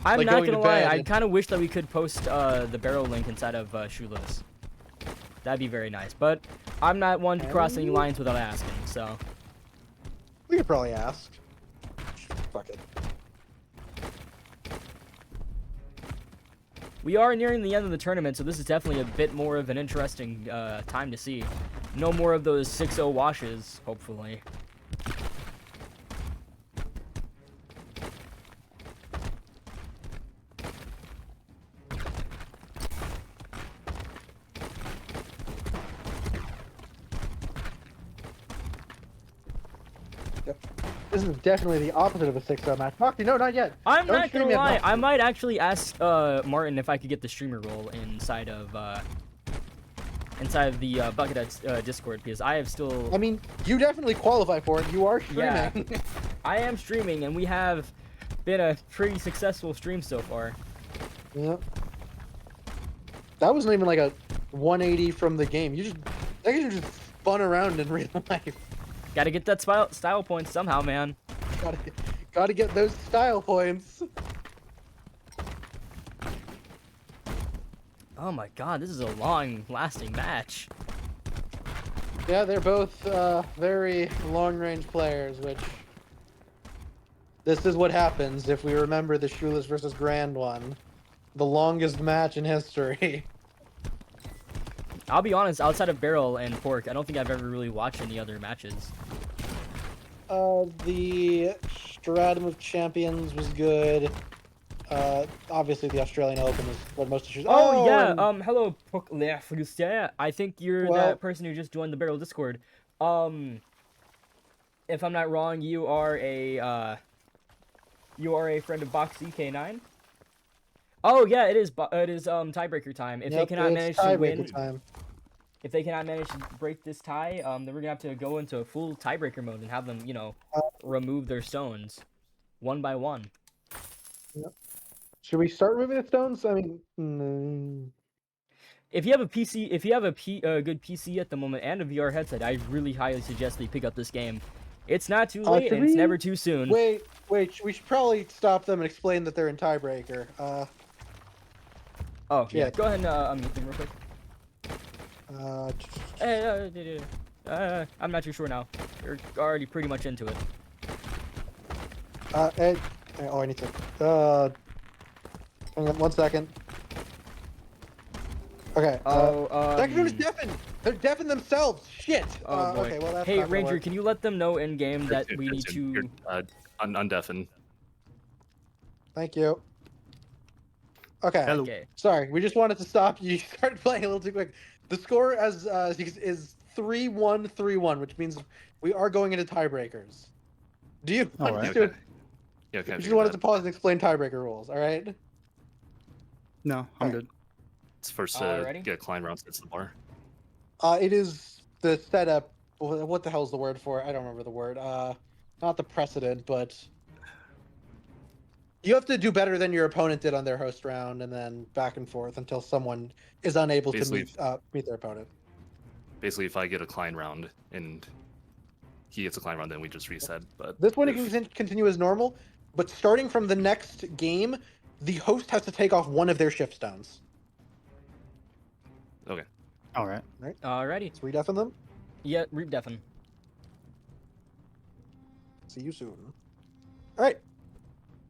[SPEAKER 3] I'm
[SPEAKER 2] like
[SPEAKER 3] not
[SPEAKER 2] going to
[SPEAKER 3] gonna lie.
[SPEAKER 2] bed
[SPEAKER 3] I
[SPEAKER 2] and-
[SPEAKER 3] kind of wish that we could post the barrel link inside of Shoeless. That'd be very nice, but I'm not one to cross any lines without asking. So
[SPEAKER 2] We could probably ask. Fuck it.
[SPEAKER 3] we are nearing the end of the tournament, so this is definitely a bit more of an interesting time to see. No more of those 6-0 washes, hopefully.
[SPEAKER 2] This is definitely the opposite of a 6-0 match. Moxie, no, not yet.
[SPEAKER 3] I'm
[SPEAKER 2] Don't
[SPEAKER 3] not
[SPEAKER 2] stream
[SPEAKER 3] gonna
[SPEAKER 2] yet,
[SPEAKER 3] lie.
[SPEAKER 2] Moxie.
[SPEAKER 3] I might actually ask Martin if I could get the streamer role inside of the Buckethead Discord because I have still.
[SPEAKER 2] I mean, you definitely qualify for it. You are
[SPEAKER 3] Yeah.
[SPEAKER 2] streaming.
[SPEAKER 3] I am streaming, and we have been a pretty successful stream so far.
[SPEAKER 2] Yep. That wasn't even like a 180 from the game. You just spun around in real life.
[SPEAKER 3] Gotta get that style point somehow, man.
[SPEAKER 2] Gotta, Gotta get those style points.
[SPEAKER 3] Oh my god, this is a long-lasting match.
[SPEAKER 2] Yeah, they're both very long-range players, which... This is what happens if we remember the Shoeless versus Grand one. The longest match in history.
[SPEAKER 3] I'll be honest, outside of Barrel and Pork, I don't think I've ever really watched any other matches.
[SPEAKER 2] The Stratum of Champions was good. Obviously the Australian Open is what most of the
[SPEAKER 3] Oh, yeah,
[SPEAKER 2] and-
[SPEAKER 3] hello, Pork Le Frustia. I think you're
[SPEAKER 2] Well-
[SPEAKER 3] that person who just joined the Barrel Discord. If I'm not wrong, you are a friend of Box EK9? Oh yeah, it is tiebreaker time. If they
[SPEAKER 2] Yep,
[SPEAKER 3] cannot
[SPEAKER 2] it's
[SPEAKER 3] manage to
[SPEAKER 2] tiebreaker
[SPEAKER 3] win,
[SPEAKER 2] time.
[SPEAKER 3] if they cannot manage to break this tie, then we're gonna have to go into full tiebreaker mode and have them, remove their stones, one by one.
[SPEAKER 2] Should we start removing the stones? I mean,
[SPEAKER 3] If you have a PC, if you have a good PC at the moment and a VR headset, I really highly suggest that you pick up this game. It's not too late
[SPEAKER 2] should
[SPEAKER 3] and it's
[SPEAKER 2] we-
[SPEAKER 3] never too soon.
[SPEAKER 2] wait, we should probably stop them and explain that they're in tiebreaker.
[SPEAKER 3] Oh yeah,
[SPEAKER 2] yeah.
[SPEAKER 3] go ahead and unmute them real quick. I'm not too sure now. You're already pretty much into it.
[SPEAKER 2] I need to. Hang on 1 second. Okay. Decatune is deafened. They're deafened themselves. Shit.
[SPEAKER 3] Oh boy.
[SPEAKER 2] Okay, well that's
[SPEAKER 3] Hey
[SPEAKER 2] not gonna
[SPEAKER 3] Ranger,
[SPEAKER 2] work.
[SPEAKER 3] can you let them know in game that
[SPEAKER 1] You're-
[SPEAKER 3] we
[SPEAKER 1] you're-
[SPEAKER 3] need
[SPEAKER 1] you're,
[SPEAKER 3] to?
[SPEAKER 1] undeafen.
[SPEAKER 2] Thank you. Okay.
[SPEAKER 4] Hello.
[SPEAKER 3] Okay.
[SPEAKER 2] Sorry, we just wanted to stop. You started playing a little too quick. The score is 3-1-3-1, which means we are going into tiebreakers. Do you
[SPEAKER 4] All right.
[SPEAKER 2] understand?
[SPEAKER 1] Yeah, okay. I
[SPEAKER 2] We just
[SPEAKER 1] figured
[SPEAKER 2] wanted
[SPEAKER 1] that.
[SPEAKER 2] to pause and explain tiebreaker rules. All right.
[SPEAKER 4] No, I'm
[SPEAKER 2] Alright.
[SPEAKER 4] good.
[SPEAKER 1] It's first to
[SPEAKER 3] Alrighty.
[SPEAKER 1] get a climb round sits the bar.
[SPEAKER 2] It is the setup. What the hell's the word for it? I don't remember the word. Not the precedent, but you have to do better than your opponent did on their host round, and then back and forth until someone is unable
[SPEAKER 1] Basically-
[SPEAKER 2] to meet their opponent.
[SPEAKER 1] Basically, if I get a climb round and he gets a climb round, then we just reset. But
[SPEAKER 2] This one
[SPEAKER 1] if-
[SPEAKER 2] can continue as normal, but starting from the next game, the host has to take off one of their shift stones.
[SPEAKER 1] Okay.
[SPEAKER 4] All right.
[SPEAKER 3] Alrighty.
[SPEAKER 2] Let's redeafen them.
[SPEAKER 3] Yeah, reap deafen.
[SPEAKER 2] See you soon. All right.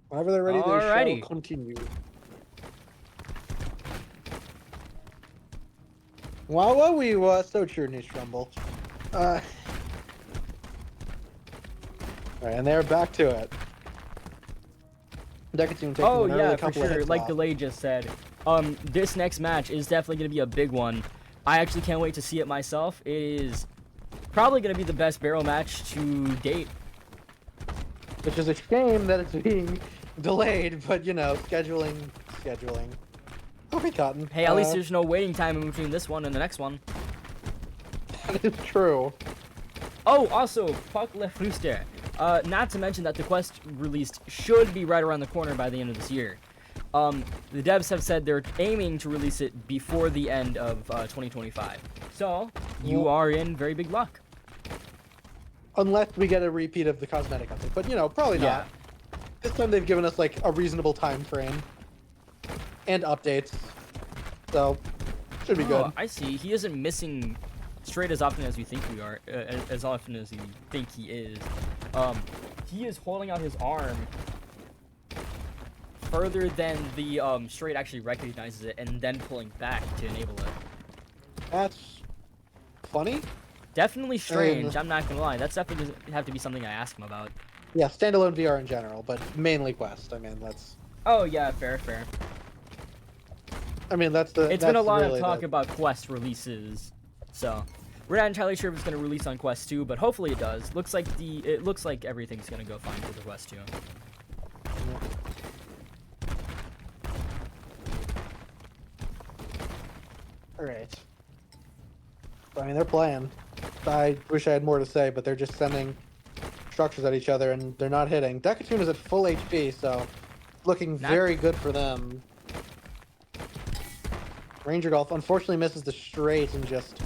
[SPEAKER 2] Whenever they're ready, they
[SPEAKER 3] Alrighty.
[SPEAKER 2] shall continue. Wow, we so true, Niche Rumble. Alright, and they're back to it. Decatune taking
[SPEAKER 3] Oh
[SPEAKER 2] an early
[SPEAKER 3] yeah, for
[SPEAKER 2] couple of
[SPEAKER 3] sure.
[SPEAKER 2] hits
[SPEAKER 3] Like
[SPEAKER 2] off.
[SPEAKER 3] Delay just said, this next match is definitely gonna be a big one. I actually can't wait to see it myself. It is probably gonna be the best barrel match to date.
[SPEAKER 2] Which is a shame that it's being delayed, but you know, scheduling. Okay, Cotton.
[SPEAKER 3] Hey, at least there's no waiting time in between this one and the next one.
[SPEAKER 2] that is true.
[SPEAKER 3] Oh, also, Puck Le Fruster. Not to mention that the Quest released should be right around the corner by the end of this year. The devs have said they're aiming to release it before the end of 2025. So, you
[SPEAKER 2] Well-
[SPEAKER 3] are in very big luck.
[SPEAKER 2] Unless we get a repeat of the cosmetic update, but you know, probably
[SPEAKER 3] Yeah.
[SPEAKER 2] not. This time they've given us like a reasonable time frame and updates, so should be good.
[SPEAKER 3] Oh, I see. He isn't missing straight as often as you think we are, as often as you think he is. He is holding out his arm further than the straight actually recognizes it, and then pulling back to enable it.
[SPEAKER 2] That's funny.
[SPEAKER 3] Definitely strange. I'm not gonna lie. That's definitely gonna have to be something I ask him about.
[SPEAKER 2] Yeah, standalone VR in general, but mainly Quest. I mean, that's
[SPEAKER 3] Oh yeah, fair.
[SPEAKER 2] that's the.
[SPEAKER 3] It's been a
[SPEAKER 2] that's
[SPEAKER 3] lot
[SPEAKER 2] really
[SPEAKER 3] of talk
[SPEAKER 2] the-
[SPEAKER 3] about Quest releases, so we're not entirely sure if it's gonna release on Quest 2, but hopefully it does. It looks like everything's gonna go fine for the Quest 2.
[SPEAKER 2] All right. I mean, they're playing. I wish I had more to say, but they're just sending structures at each other, and they're not hitting. Decatune is at full HP, so looking
[SPEAKER 3] Not-
[SPEAKER 2] very good for them. RangerGolf unfortunately misses the straight and just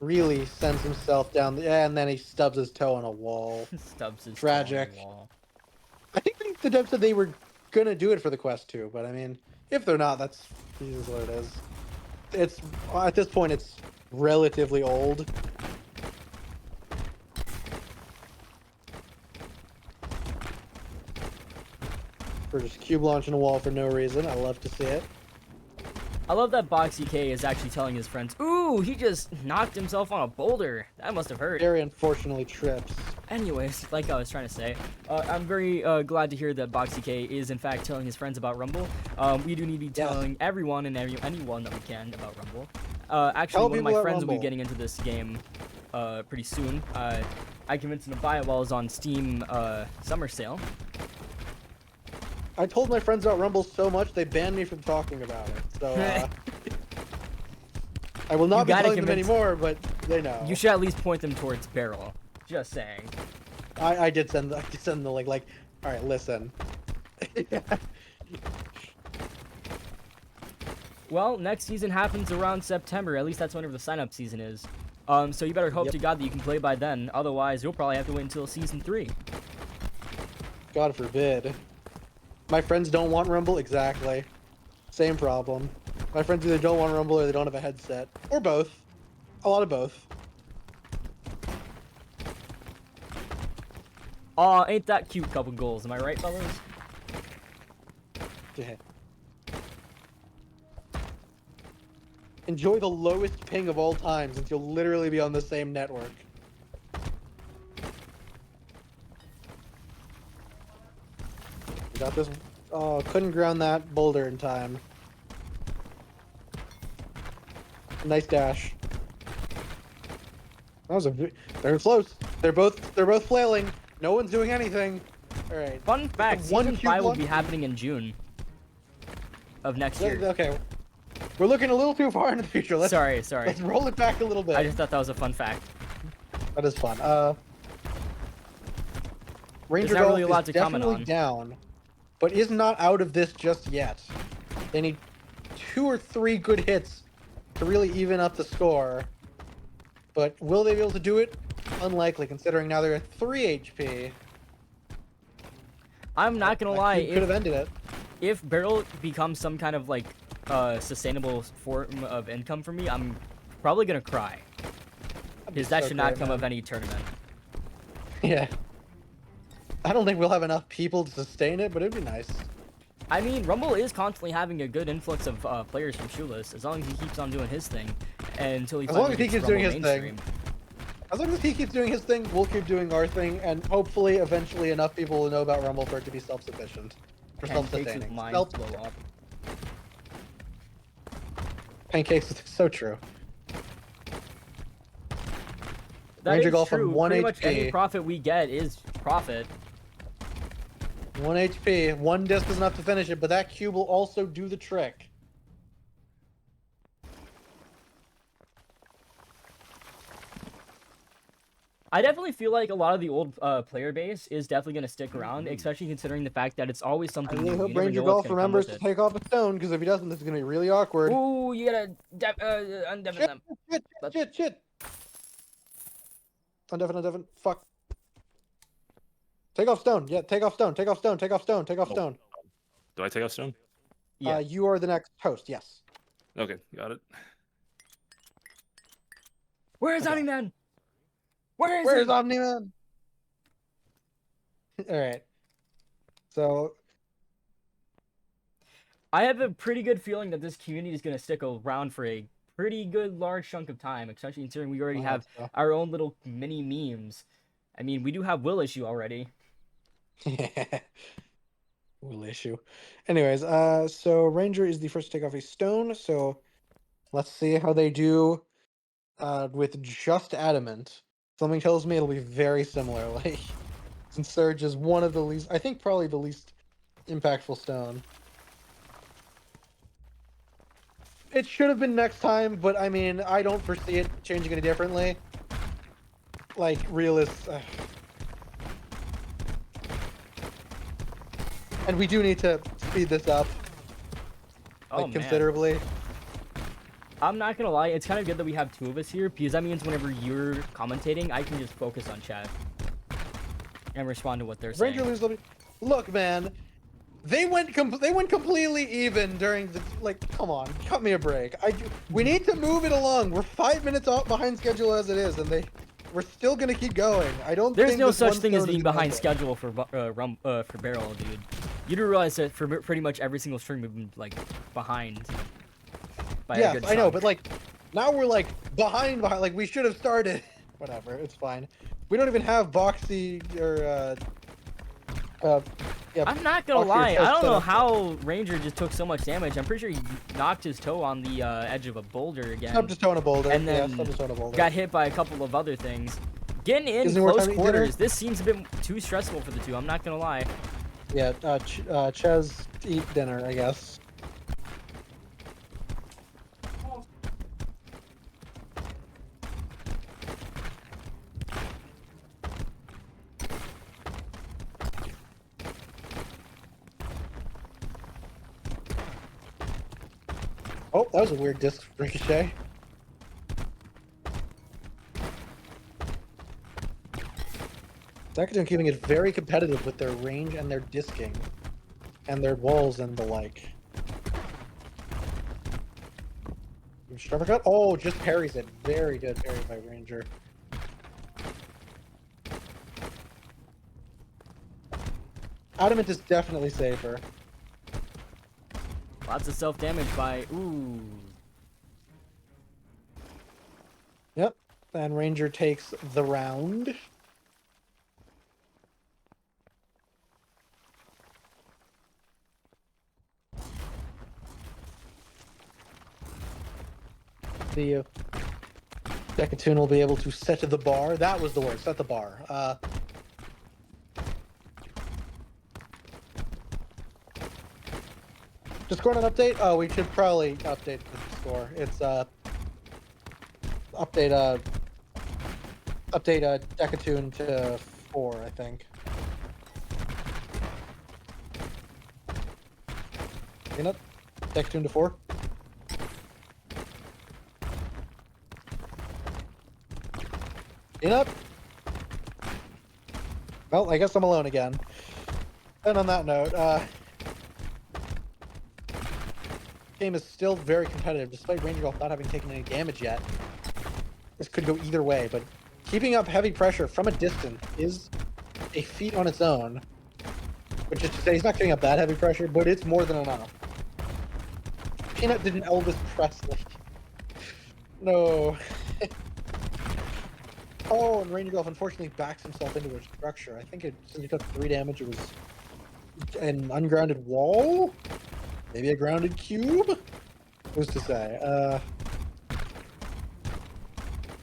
[SPEAKER 2] really sends himself down, and then he stubs his toe on a wall.
[SPEAKER 3] Stubs his toe on the
[SPEAKER 2] Tragic.
[SPEAKER 3] wall.
[SPEAKER 2] I think the devs said they were gonna do it for the Quest 2, but I mean, if they're not, that's what it is. It's at this point, it's relatively old. We're just cube launching a wall for no reason. I love to see it.
[SPEAKER 3] I love that Boxy K is actually telling his friends, "Ooh, he just knocked himself on a boulder. That must have hurt."
[SPEAKER 2] Very unfortunately trips.
[SPEAKER 3] Anyways, like I was trying to say, I'm very glad to hear that Boxy K is in fact telling his friends about Rumble. We do need to be telling everyone and anyone that we can about Rumble. Actually, one of my friends will be getting into this game pretty soon. I convinced him to buy it while it was on Steam summer sale.
[SPEAKER 2] I told my friends about Rumble so much they banned me from talking about it. So I will not be telling them anymore, but they know.
[SPEAKER 3] You should at least point them towards Barrel. Just saying.
[SPEAKER 2] I did send the link. Like, all right, listen.
[SPEAKER 3] Well, next season happens around September. At least that's whenever the sign-up season is. So you better hope to God that you can play by then. Otherwise, you'll probably have to wait until season 3.
[SPEAKER 2] God forbid. My friends don't want Rumble. Exactly. Same problem. My friends either don't want Rumble or they don't have a headset. Or both. A lot of both.
[SPEAKER 3] Aw, ain't that cute couple goals, am I right, fellas?
[SPEAKER 2] Yeah. Enjoy the lowest ping of all time since you'll literally be on the same network. We got this. Oh, couldn't ground that boulder in time. Nice dash. That was they're close. They're both flailing. No one's doing anything. All right.
[SPEAKER 3] Fun fact: Season 5 will be happening in June of next year.
[SPEAKER 2] Okay. We're looking a little too far into the future.
[SPEAKER 3] Sorry.
[SPEAKER 2] Let's roll it back a little bit.
[SPEAKER 3] I just thought that was a fun fact.
[SPEAKER 2] That is fun. Ranger
[SPEAKER 3] not really
[SPEAKER 2] Golf
[SPEAKER 3] a lot
[SPEAKER 2] is
[SPEAKER 3] to comment
[SPEAKER 2] definitely
[SPEAKER 3] on.
[SPEAKER 2] down, but is not out of this just yet. They need 2 or 3 good hits to really even up the score. But will they be able to do it? Unlikely, considering now they're at 3 HP.
[SPEAKER 3] I'm not gonna lie.
[SPEAKER 2] Could have ended it.
[SPEAKER 3] If Barrel becomes some kind of like sustainable form of income for me, I'm probably gonna cry. Because that should not come of any tournament.
[SPEAKER 2] Yeah. I don't think we'll have enough people to sustain it, but it'd be nice.
[SPEAKER 3] I mean, Rumble is constantly having a good influx of players from Shoeless, as long as he keeps on doing his thing, and until he finally gets Rumble mainstream.
[SPEAKER 2] As long as he keeps doing his thing, we'll keep doing our thing, and hopefully, eventually, enough people will know about Rumble for it to be self-sufficient. For self-sustaining.
[SPEAKER 3] Blow up.
[SPEAKER 2] Pancakes is so true.
[SPEAKER 3] That
[SPEAKER 2] Ranger
[SPEAKER 3] is
[SPEAKER 2] Golf
[SPEAKER 3] true.
[SPEAKER 2] on 1
[SPEAKER 3] Pretty
[SPEAKER 2] HP.
[SPEAKER 3] much any profit we get is profit.
[SPEAKER 2] 1 HP. 1 disc is enough to finish it, but that cube will also do the trick.
[SPEAKER 3] I definitely feel like a lot of the old player base is definitely going to stick around, especially considering the fact that it's always something
[SPEAKER 2] I
[SPEAKER 3] new.
[SPEAKER 2] really hope
[SPEAKER 3] You never
[SPEAKER 2] Ranger
[SPEAKER 3] know what's
[SPEAKER 2] Golf
[SPEAKER 3] gonna come
[SPEAKER 2] remembers
[SPEAKER 3] with
[SPEAKER 2] to
[SPEAKER 3] it.
[SPEAKER 2] take off a stone, because if he doesn't, this is going to be really awkward.
[SPEAKER 3] Ooh, you gotta undeafen them.
[SPEAKER 2] Shit. Undeafen. Fuck. Take off stone. Yeah, take off stone.
[SPEAKER 1] Oh.
[SPEAKER 2] Stone.
[SPEAKER 1] Do I take off stone?
[SPEAKER 3] Yeah.
[SPEAKER 2] You are the next host, yes.
[SPEAKER 1] Okay, got it.
[SPEAKER 3] Where is Omni-Man? Where's
[SPEAKER 2] Where's Omni-Man? Alright. So,
[SPEAKER 3] I have a pretty good feeling that this community is going to stick around for a pretty good large chunk of time, especially considering we already have our own little mini memes. I mean, we do have Will Issue already.
[SPEAKER 2] Will Issue. Anyways, so Ranger is the first to take off a stone, so let's see how they do with just adamant. Something tells me it'll be very similar, like, since Surge is one of the least, I think probably the least impactful stone. It should have been next time, but I mean, I don't foresee it changing any differently. Like, realist. And we do need to speed this up, like, considerably.
[SPEAKER 3] I'm not gonna lie, it's kind of good that we have 2 of us here, because that means whenever you're commentating, I can just focus on chat and respond to what they're saying.
[SPEAKER 2] Ranger lose, let me. Look, man, they went completely even during the Come on, cut me a break. We need to move it along. We're 5 minutes off behind schedule as it is, and we're still gonna keep going. I don't.
[SPEAKER 3] There's
[SPEAKER 2] think
[SPEAKER 3] no
[SPEAKER 2] this
[SPEAKER 3] such
[SPEAKER 2] one
[SPEAKER 3] thing as
[SPEAKER 2] stone is
[SPEAKER 3] being
[SPEAKER 2] gonna
[SPEAKER 3] behind
[SPEAKER 2] end it.
[SPEAKER 3] schedule for barrel, dude. You do realize that for pretty much every single string we've been like behind by a
[SPEAKER 2] Yes,
[SPEAKER 3] good
[SPEAKER 2] I know,
[SPEAKER 3] chunk.
[SPEAKER 2] but like now we're like behind. Like we should have started. Whatever, it's fine. We don't even have Boxy or yeah.
[SPEAKER 3] I'm not gonna
[SPEAKER 2] Boxy or
[SPEAKER 3] lie,
[SPEAKER 2] Chess
[SPEAKER 3] I don't
[SPEAKER 2] set
[SPEAKER 3] know
[SPEAKER 2] up.
[SPEAKER 3] how Ranger just took so much damage. I'm pretty sure he knocked his toe on the edge of a boulder again.
[SPEAKER 2] Stubbed his toe on a boulder.
[SPEAKER 3] And
[SPEAKER 2] Yeah,
[SPEAKER 3] then
[SPEAKER 2] stubbed his toe on a boulder.
[SPEAKER 3] Got hit by a couple of other things. Getting in
[SPEAKER 2] Isn't it more
[SPEAKER 3] close
[SPEAKER 2] time to eat dinner?
[SPEAKER 3] quarters, this seems a bit too stressful for the two. I'm not gonna lie.
[SPEAKER 2] Yeah, Ches eat dinner, I guess. Oh, that was a weird disc ricochet. Decatune keeping it very competitive with their range and their disking. And their walls and the like. Uppercut? Oh, just parries it. Very good parry by Ranger. Adamant is definitely safer.
[SPEAKER 3] Lots of self-damage by... Ooh.
[SPEAKER 2] Yep. And Ranger takes the round. The Decatune will be able to set the bar. That was the word. Set the bar. Just scoring an update. Oh, we should probably update the score. It's update Decatune to 4, I think. You know, Decatune to 4. Up. Well, I guess I'm alone again. And on that note, game is still very competitive, despite RangerGolf not having taken any damage yet. This could go either way, but keeping up heavy pressure from a distance is a feat on its own. Which is to say, he's not getting up that heavy pressure, but it's more than enough. Peanut did an Elvis Presley. No. Oh, and RangerGolf unfortunately backs himself into a structure. I think since he took 3 damage, it was an ungrounded wall? Maybe a grounded cube? Who's to say?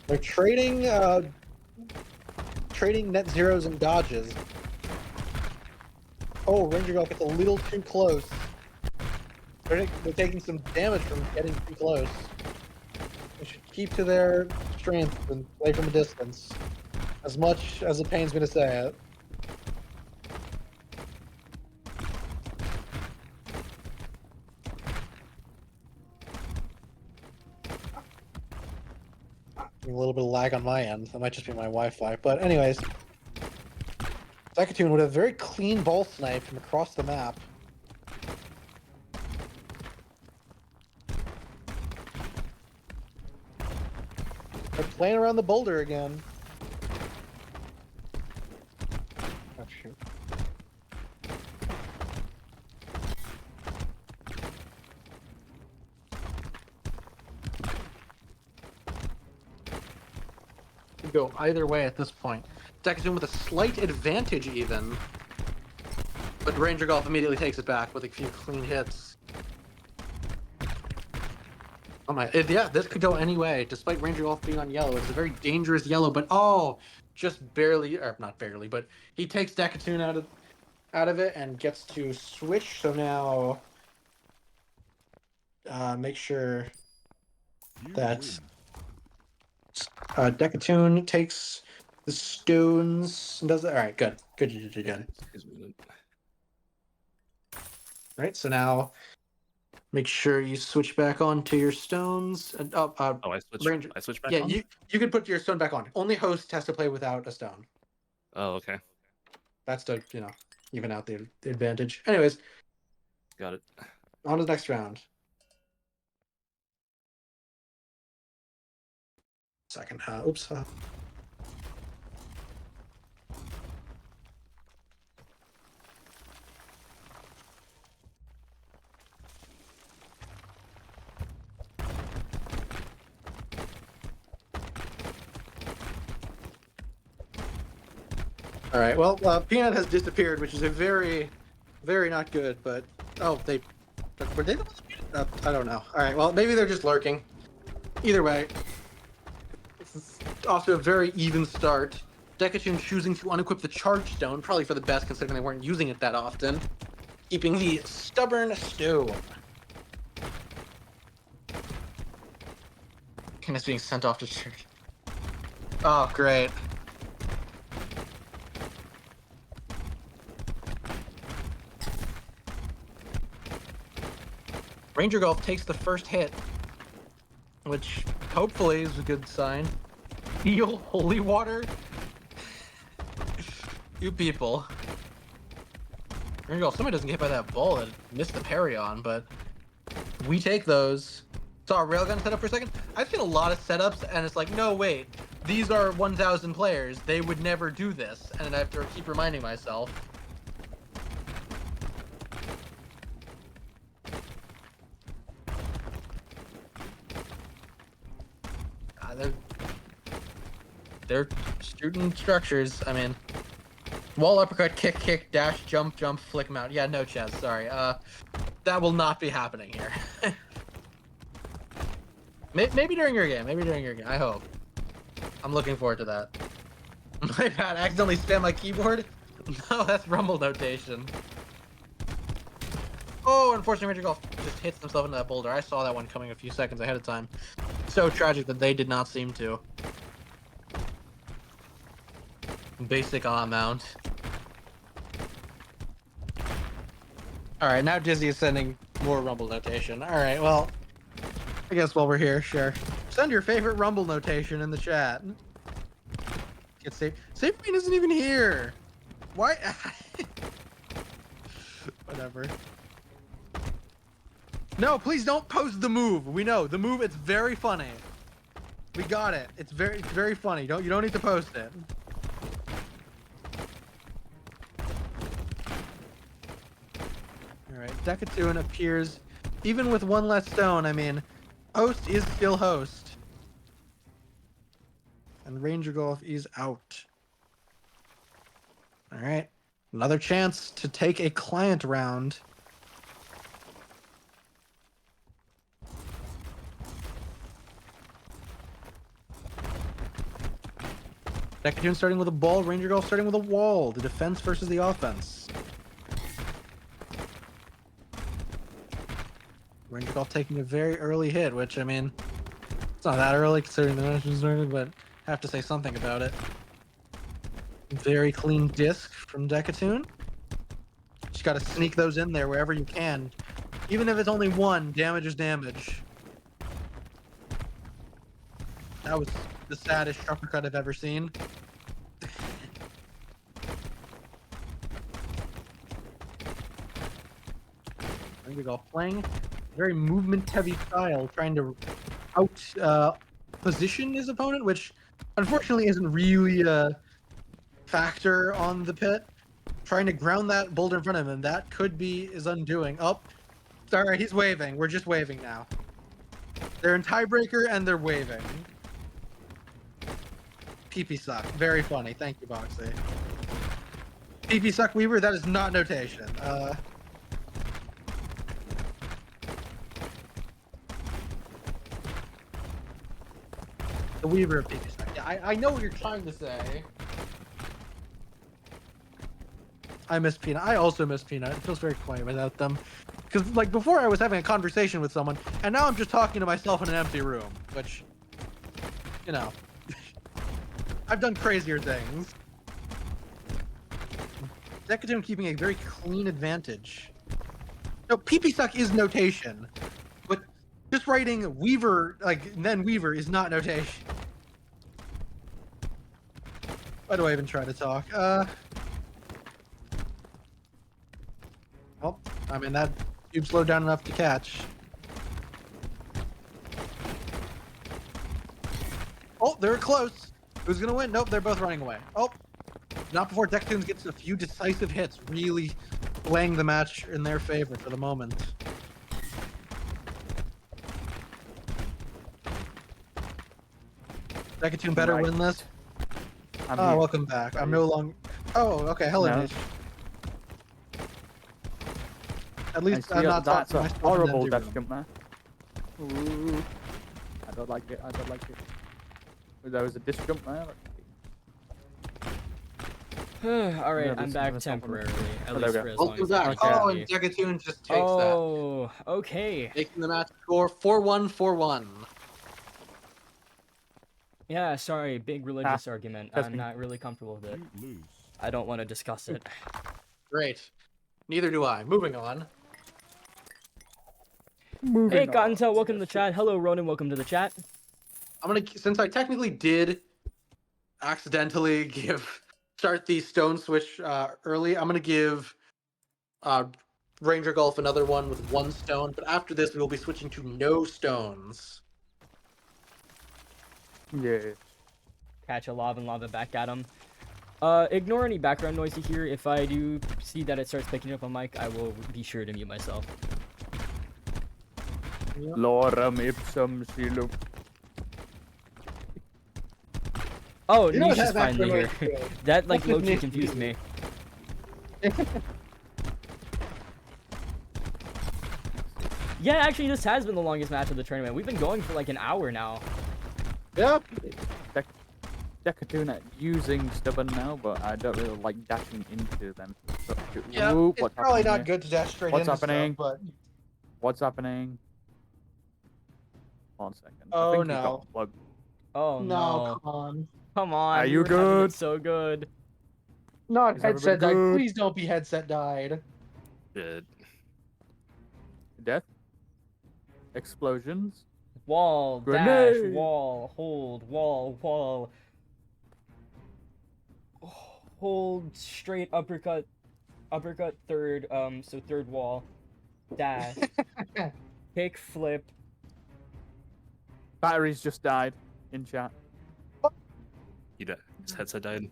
[SPEAKER 2] They're trading net zeros and dodges. Oh, RangerGolf gets a little too close. They're taking some damage from getting too close. They should keep to their strength and play from a distance. As much as it pains me to say it. A little bit of lag on my end. That might just be my Wi-Fi. But anyways, Decatune with a very clean ball snipe from across the map. They're playing around the boulder again. Oh, shoot. Could go either way at this point. Decatune with a slight advantage even. But RangerGolf immediately takes it back with a few clean hits. Oh my, yeah, this could go any way, despite RangerGolf being on yellow. It's a very dangerous yellow, but oh, just barely, or not barely, but he takes Decatune out of it and gets to switch. So now, make sure that Decatune takes the stones and does it. All right, good, good, good. Right, so now make sure you switch back on to your stones.
[SPEAKER 1] I switch.
[SPEAKER 2] Ranger,
[SPEAKER 1] I switch back.
[SPEAKER 2] yeah,
[SPEAKER 1] on?
[SPEAKER 2] you can put your stone back on. Only host has to play without a stone.
[SPEAKER 1] Oh, okay.
[SPEAKER 2] That's the even out the advantage. Anyways,
[SPEAKER 1] Got it.
[SPEAKER 2] on to the next round. Second. Oops. All right. Well, Peanut has disappeared, which is a very, very not good. But were they the ones? I don't know. All right. Well, maybe they're just lurking. Either way, this is off to a very even start. Decatune choosing to unequip the Charge Stone, probably for the best, considering they weren't using it that often. Keeping the Stubborn Stone. And it's being sent off to church. Oh, great. RangerGolf takes the first hit, which hopefully is a good sign. Heal Holy Water? You people. RangerGolf, somebody doesn't get hit by that ball that missed the parry on, but we take those. Saw a railgun set up for a second. I've seen a lot of setups, and it's like, no, wait. These are 1,000 players. They would never do this. And I have to keep reminding myself. They're shooting structures. I mean, wall uppercut, kick, dash, jump, flick mount. Yeah, no chest. Sorry. That will not be happening here. Maybe during your game. I hope. I'm looking forward to that. My bad. I accidentally spam my keyboard. No, that's rumble notation. Oh, unfortunately, RangerGolf just hits himself into that boulder. I saw that one coming a few seconds ahead of time. So tragic that they did not seem to. Basic mount. Alright, now Dizzy is sending more rumble notation. Alright, well, I guess while we're here, sure. Send your favorite rumble notation in the chat. Get safe. Safe Queen isn't even here. Why? Whatever. No, please don't post the move. We know the move. It's very funny. We got it. It's very funny. You don't need to post it. All right. Decatune appears, even with one less stone. I mean, host is still host, and RangerGolf is out. All right. Another chance to take a client round. Decatune starting with a ball, RangerGolf starting with a wall. The defense versus the offense. RangerGolf taking a very early hit, which, I mean, it's not that early considering the match is early, but I have to say something about it. Very clean disc from Decatune. Just got to sneak those in there wherever you can. Even if it's only one, damage is damage. That was the saddest uppercut I've ever seen. RangerGolf playing very movement-heavy style, trying to position his opponent, which unfortunately isn't really a factor on the pit. Trying to ground that boulder in front of him, that could be his undoing. Oh, sorry, he's waving. We're just waving now. They're in tiebreaker and they're waving. PP suck. Very funny. Thank you, Boxy. PP suck Weaver, that is not notation. The Weaver of PP suck. Yeah, I know what you're trying to say. I miss Peanut. I also miss Peanut. It feels very quiet without them. Because, like, before I was having a conversation with someone, and now I'm just talking to myself in an empty room, which, you know, I've done crazier things. Decatune keeping a very clean advantage. No, PP suck is notation, but just writing Weaver, like, then Weaver is not notation. Why do I even try to talk? I mean, that cube slowed down enough to catch. Oh, they're close. Who's gonna win? Nope, they're both running away. Oh, not before Decatune gets a few decisive hits, really playing the match in their favor for the moment. Decatune better
[SPEAKER 4] Right.
[SPEAKER 2] win this.
[SPEAKER 4] I'm
[SPEAKER 2] Oh,
[SPEAKER 4] here.
[SPEAKER 2] welcome back. I'm no longer. Oh, okay. Hello,
[SPEAKER 4] No.
[SPEAKER 2] Nish. At least
[SPEAKER 4] I
[SPEAKER 2] I'm
[SPEAKER 4] see
[SPEAKER 2] not
[SPEAKER 4] that's
[SPEAKER 2] talking
[SPEAKER 4] a
[SPEAKER 2] to my
[SPEAKER 4] horrible
[SPEAKER 2] Ninja
[SPEAKER 4] dash
[SPEAKER 2] room.
[SPEAKER 4] jump there. Ooh. I don't like it. I don't like it. There was a disc jump there.
[SPEAKER 3] All right,
[SPEAKER 4] Yeah,
[SPEAKER 3] I'm
[SPEAKER 4] this
[SPEAKER 3] back
[SPEAKER 4] is something.
[SPEAKER 3] temporarily, at
[SPEAKER 4] Oh, there
[SPEAKER 3] least
[SPEAKER 4] we
[SPEAKER 3] for
[SPEAKER 4] go.
[SPEAKER 3] as long
[SPEAKER 2] Welcome
[SPEAKER 3] as
[SPEAKER 2] back.
[SPEAKER 3] I
[SPEAKER 4] Okay.
[SPEAKER 3] can
[SPEAKER 2] Oh,
[SPEAKER 3] be.
[SPEAKER 2] and Decatune just takes that,
[SPEAKER 3] Oh, okay.
[SPEAKER 2] making the match score 4-1, 4-1.
[SPEAKER 3] Yeah, sorry, big religious argument. I'm
[SPEAKER 4] testing.
[SPEAKER 3] not really comfortable with it. I don't want to discuss it.
[SPEAKER 2] Great. Neither do I. Moving on.
[SPEAKER 3] Hey, Cottontail, welcome to the chat. Hello, Ronan, welcome to the chat.
[SPEAKER 2] I'm gonna, since I technically did accidentally start the stone switch early, I'm gonna give Ranger Golf another one with 1 stone. But after this, we will be switching to no stones.
[SPEAKER 4] Yeah.
[SPEAKER 3] Catch a lob and lob it back at him. Ignore any background noise you hear. If I do see that it starts picking up on mic, I will be sure to mute myself.
[SPEAKER 4] Lorem ipsum silum.
[SPEAKER 3] Oh,
[SPEAKER 2] You know what
[SPEAKER 3] Niche is
[SPEAKER 2] that
[SPEAKER 3] finally here.
[SPEAKER 2] background noise is?
[SPEAKER 3] That, like,
[SPEAKER 2] What's with
[SPEAKER 3] low-key
[SPEAKER 2] Niche
[SPEAKER 3] confused me. Yeah, actually, this has been the longest match of the tournament. We've been going for, like, an hour now.
[SPEAKER 2] Yep.
[SPEAKER 4] Decatune using stubborn now, but I don't really like dashing into them.
[SPEAKER 2] Yeah,
[SPEAKER 4] Ooh,
[SPEAKER 2] it's
[SPEAKER 4] what's
[SPEAKER 2] probably
[SPEAKER 4] happening
[SPEAKER 2] not
[SPEAKER 4] here?
[SPEAKER 2] good to dash straight
[SPEAKER 4] What's
[SPEAKER 2] into
[SPEAKER 4] happening?
[SPEAKER 2] stuff, but
[SPEAKER 4] What's happening? 1 second.
[SPEAKER 2] Oh,
[SPEAKER 4] I think he
[SPEAKER 2] no.
[SPEAKER 4] got plugged.
[SPEAKER 3] Oh, no.
[SPEAKER 2] come on.
[SPEAKER 3] Come on.
[SPEAKER 4] Are
[SPEAKER 3] we
[SPEAKER 4] you
[SPEAKER 3] were having it
[SPEAKER 4] good?
[SPEAKER 3] so good.
[SPEAKER 2] Not
[SPEAKER 4] Is
[SPEAKER 2] headset
[SPEAKER 4] everybody
[SPEAKER 2] died.
[SPEAKER 4] good?
[SPEAKER 2] Please don't be headset died.
[SPEAKER 1] Shit.
[SPEAKER 4] Death. Explosions.
[SPEAKER 3] Wall, dash,
[SPEAKER 4] Grenade!
[SPEAKER 3] wall, hold, wall, wall. Hold, straight, uppercut, third, so third wall, dash, kick, flip.
[SPEAKER 4] Batteries just died in chat.
[SPEAKER 1] His headset died.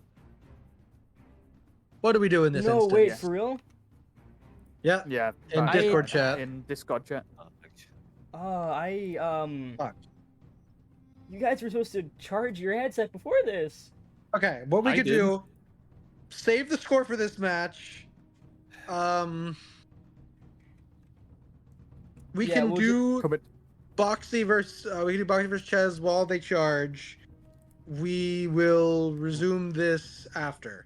[SPEAKER 2] What do we do in this
[SPEAKER 3] No,
[SPEAKER 2] instance?
[SPEAKER 3] wait,
[SPEAKER 4] yes.
[SPEAKER 3] for real?
[SPEAKER 2] Yeah.
[SPEAKER 4] Yeah.
[SPEAKER 2] In
[SPEAKER 4] batteries
[SPEAKER 2] Discord
[SPEAKER 4] died.
[SPEAKER 2] chat.
[SPEAKER 4] In Discord chat.
[SPEAKER 2] Fuck.
[SPEAKER 3] You guys were supposed to charge your headset before this.
[SPEAKER 2] Okay, what we
[SPEAKER 1] I
[SPEAKER 2] could
[SPEAKER 1] did.
[SPEAKER 2] do, save the score for this match. We
[SPEAKER 3] Yeah,
[SPEAKER 2] can
[SPEAKER 3] we'll
[SPEAKER 2] do
[SPEAKER 4] Come it.
[SPEAKER 2] Boxy versus Ches while they charge. We will resume this after.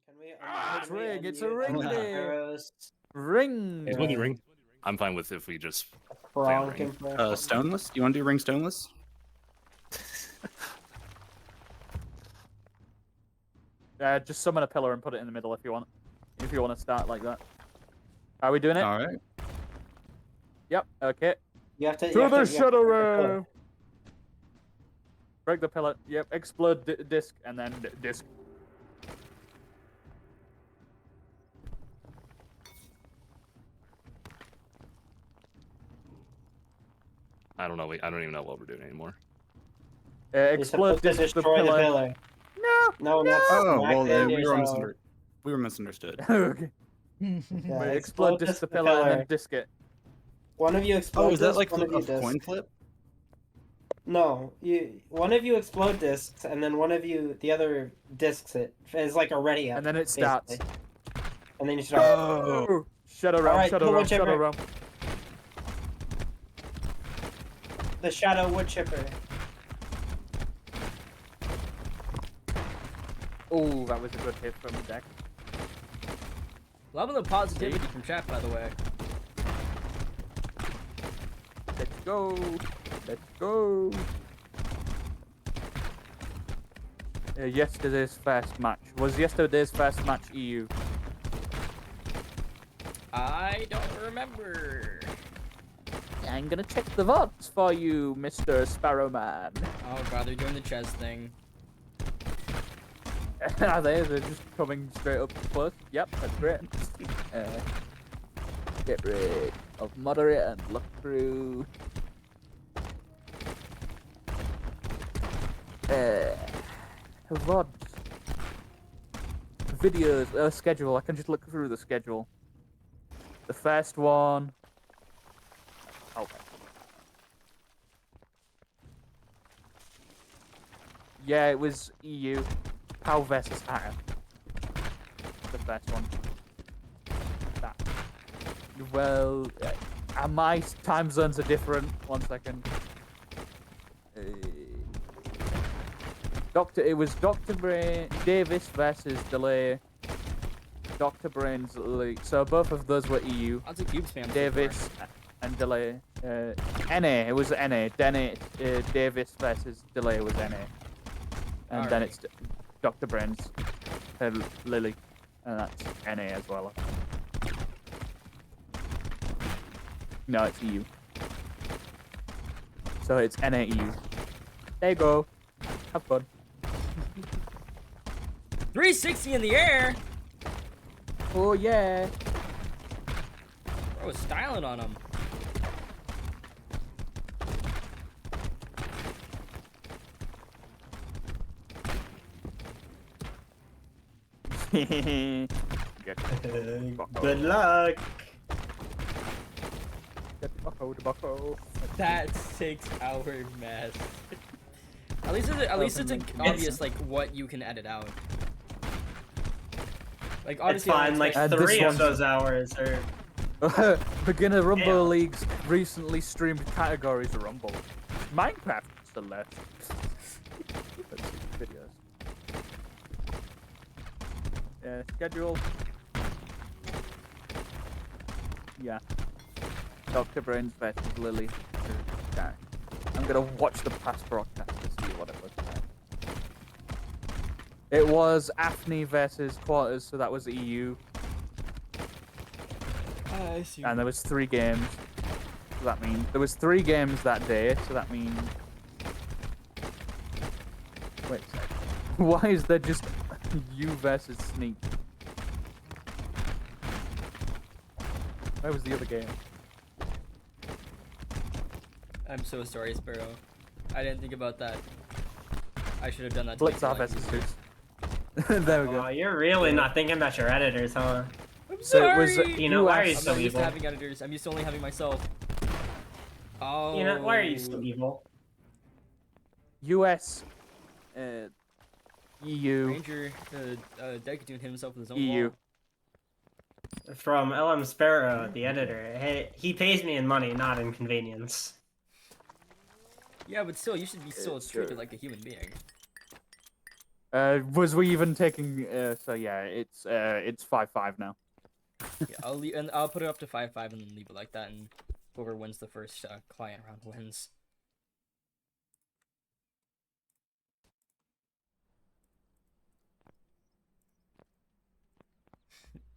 [SPEAKER 5] Can we,
[SPEAKER 4] It's
[SPEAKER 5] can we
[SPEAKER 4] ring, it's a
[SPEAKER 5] unmute
[SPEAKER 4] ring
[SPEAKER 5] Emma
[SPEAKER 4] day.
[SPEAKER 5] Sparrow's
[SPEAKER 4] Ring.
[SPEAKER 1] He's
[SPEAKER 5] Yeah.
[SPEAKER 1] winning ring. I'm fine with if we just
[SPEAKER 5] Kronk
[SPEAKER 1] ring.
[SPEAKER 5] impression?
[SPEAKER 6] Stoneless? You want to do ring stoneless?
[SPEAKER 4] Just summon a pillar and put it in the middle if you want. If you want to start like that. Are we doing it?
[SPEAKER 6] All right.
[SPEAKER 4] Yep. Okay.
[SPEAKER 5] You have to.
[SPEAKER 4] To the
[SPEAKER 5] you have
[SPEAKER 4] shadow
[SPEAKER 5] to break the pillar.
[SPEAKER 4] realm. Break the pillar. Yep. Explode disc and then disc.
[SPEAKER 1] I don't know. I don't even know what we're doing anymore.
[SPEAKER 5] You're
[SPEAKER 4] Explode
[SPEAKER 5] supposed to
[SPEAKER 4] disc the
[SPEAKER 5] destroy the
[SPEAKER 4] pillar.
[SPEAKER 5] pillar.
[SPEAKER 4] No.
[SPEAKER 5] No, not
[SPEAKER 6] Oh,
[SPEAKER 5] smack
[SPEAKER 6] well,
[SPEAKER 5] it
[SPEAKER 6] then
[SPEAKER 5] into
[SPEAKER 6] we were,
[SPEAKER 5] yourself.
[SPEAKER 6] we were misunderstood.
[SPEAKER 4] Okay.
[SPEAKER 5] Yeah,
[SPEAKER 4] Wait, explode disc the pillar and then disc it.
[SPEAKER 5] One of you explode.
[SPEAKER 6] Oh, is that
[SPEAKER 5] disc,
[SPEAKER 6] like
[SPEAKER 5] one of you
[SPEAKER 6] a
[SPEAKER 5] disc.
[SPEAKER 6] coin flip?
[SPEAKER 5] No, one of you explode discs, and then one of you, the other discs it as like a ready up.
[SPEAKER 4] And then it starts.
[SPEAKER 5] basically. And then you start.
[SPEAKER 4] Oh. Shadow realm,
[SPEAKER 5] Alright,
[SPEAKER 4] shadow
[SPEAKER 5] pull
[SPEAKER 4] realm,
[SPEAKER 5] whichever-
[SPEAKER 4] shadow realm.
[SPEAKER 5] The shadow wood chipper.
[SPEAKER 4] Oh, that was a good hit from the deck.
[SPEAKER 3] Loving the positivity from chat, by the way.
[SPEAKER 4] Let's go. Let's go. Yesterday's first match. Was yesterday's first match EU?
[SPEAKER 3] I don't remember.
[SPEAKER 4] I'm gonna check the votes for you, Mr. Sparrowman.
[SPEAKER 3] Oh god, they're doing the chess thing.
[SPEAKER 4] Are they? They're just coming straight up close. Yep, that's great. Get rid of moderate and look through. VODs. Videos, schedule. I can just look through the schedule. The first one. Okay. Yeah, it was EU. PAL versus Hatter. The first one. That. Well, my time zones are different. 1 second. It was Dr. Davis versus Delay. Dr. Brain's League. So both of those were EU.
[SPEAKER 3] I'll take Cube spam.
[SPEAKER 4] Davis and Delay. NA. It was NA. Davis versus Delay was NA. And then it's Dr. Brain's Lily. And that's NA as well. No, it's EU. So it's NA EU. There you go. Have fun.
[SPEAKER 3] 360 in the air.
[SPEAKER 4] Oh yeah.
[SPEAKER 3] Bro was styling on him.
[SPEAKER 5] Good luck.
[SPEAKER 4] Get bucko.
[SPEAKER 3] That 6 hour mess. At least it's obvious like what you can edit out. Like
[SPEAKER 5] It's
[SPEAKER 3] obviously
[SPEAKER 5] fine. Like
[SPEAKER 4] And
[SPEAKER 5] 3
[SPEAKER 4] this
[SPEAKER 5] of
[SPEAKER 4] one's-
[SPEAKER 5] those hours are.
[SPEAKER 4] Beginner Rumble
[SPEAKER 5] Yeah.
[SPEAKER 4] League's recently streamed categories of Rumble. Minecraft still left. Let's see videos. Yeah, schedule. Yeah. Dr. Brains versus Lily. Okay. I'm gonna watch the past broadcast to see what it was like. It was Afni versus Quarters, so that was EU.
[SPEAKER 3] I see.
[SPEAKER 4] And there was 3 games. So that means there was 3 games that day, so that means wait a sec. Why is there just you versus Sneak? Where was the other game?
[SPEAKER 3] I'm so sorry, Sparrow. I didn't think about that. I should have done that.
[SPEAKER 4] Blitzar versus Zeus. There we go.
[SPEAKER 5] Oh, you're really not thinking about your editors, huh?
[SPEAKER 3] I'm
[SPEAKER 4] So
[SPEAKER 3] sorry.
[SPEAKER 4] it was
[SPEAKER 5] You know, why are you
[SPEAKER 3] I'm
[SPEAKER 5] so
[SPEAKER 3] not used to
[SPEAKER 5] evil?
[SPEAKER 3] having editors. I'm used to only having myself. Oh.
[SPEAKER 5] You know, why are you so evil?
[SPEAKER 4] US, EU,
[SPEAKER 3] Ranger, Decatune hit himself with his own
[SPEAKER 4] EU.
[SPEAKER 3] wall.
[SPEAKER 5] From LM Sparrow, the editor. Hey, he pays me in money, not in convenience.
[SPEAKER 3] Yeah, but still, you should be still
[SPEAKER 4] It's
[SPEAKER 3] treated
[SPEAKER 4] true.
[SPEAKER 3] like a human being.
[SPEAKER 4] Was we even taking? So yeah, it's 5-5 now.
[SPEAKER 3] Yeah, I'll put it up to 5-5 and then leave it like that, and whoever wins the first client round wins.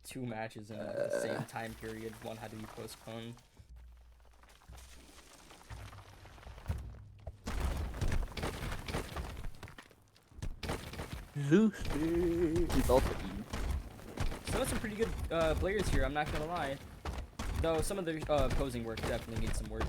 [SPEAKER 3] Two matches in the same time period. One had to be postponed.
[SPEAKER 4] Lucy. It's also EU.
[SPEAKER 3] So that's some pretty good players here. I'm not gonna lie. Though some of their posing work definitely needs some work.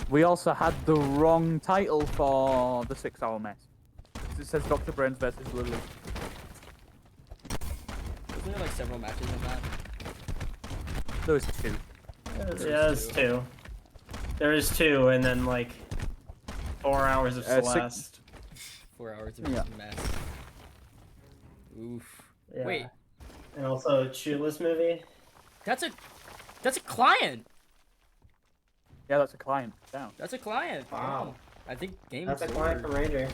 [SPEAKER 4] We also had the wrong title for the 6-hour mess. It says Dr. Brains versus Lily.
[SPEAKER 3] Wasn't there like several matches in that?
[SPEAKER 4] There was 2.
[SPEAKER 5] Yeah, there's 2. There is 2, and then like 4 hours of Celeste.
[SPEAKER 3] 4 hours of
[SPEAKER 4] Yeah.
[SPEAKER 3] just mess. Oof.
[SPEAKER 5] Yeah.
[SPEAKER 3] Wait,
[SPEAKER 5] And also Shoeless movie.
[SPEAKER 3] that's a client.
[SPEAKER 4] Yeah, that's a client. Down.
[SPEAKER 3] That's a client.
[SPEAKER 5] Wow.
[SPEAKER 3] I think game
[SPEAKER 5] That's a
[SPEAKER 3] is
[SPEAKER 5] client
[SPEAKER 3] over.
[SPEAKER 5] from Ranger.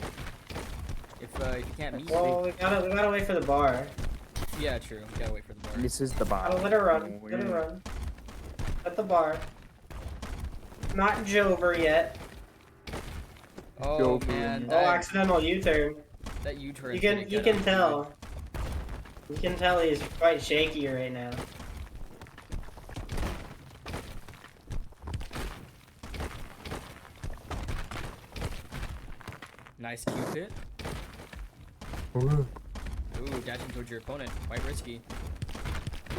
[SPEAKER 3] If you can't meet,
[SPEAKER 5] Well, we gotta wait for the bar.
[SPEAKER 3] yeah, true. We gotta wait for the bar.
[SPEAKER 4] This is the bar.
[SPEAKER 5] Oh, let her run. Let her run. At the bar. Not Jover yet.
[SPEAKER 3] Oh
[SPEAKER 4] Joker.
[SPEAKER 3] man,
[SPEAKER 5] Oh, accidental U-turn.
[SPEAKER 3] That U-turn.
[SPEAKER 5] You can tell. You can tell he's quite shaky right now.
[SPEAKER 3] Nice Q hit. Ooh, dashing towards your opponent. Quite risky.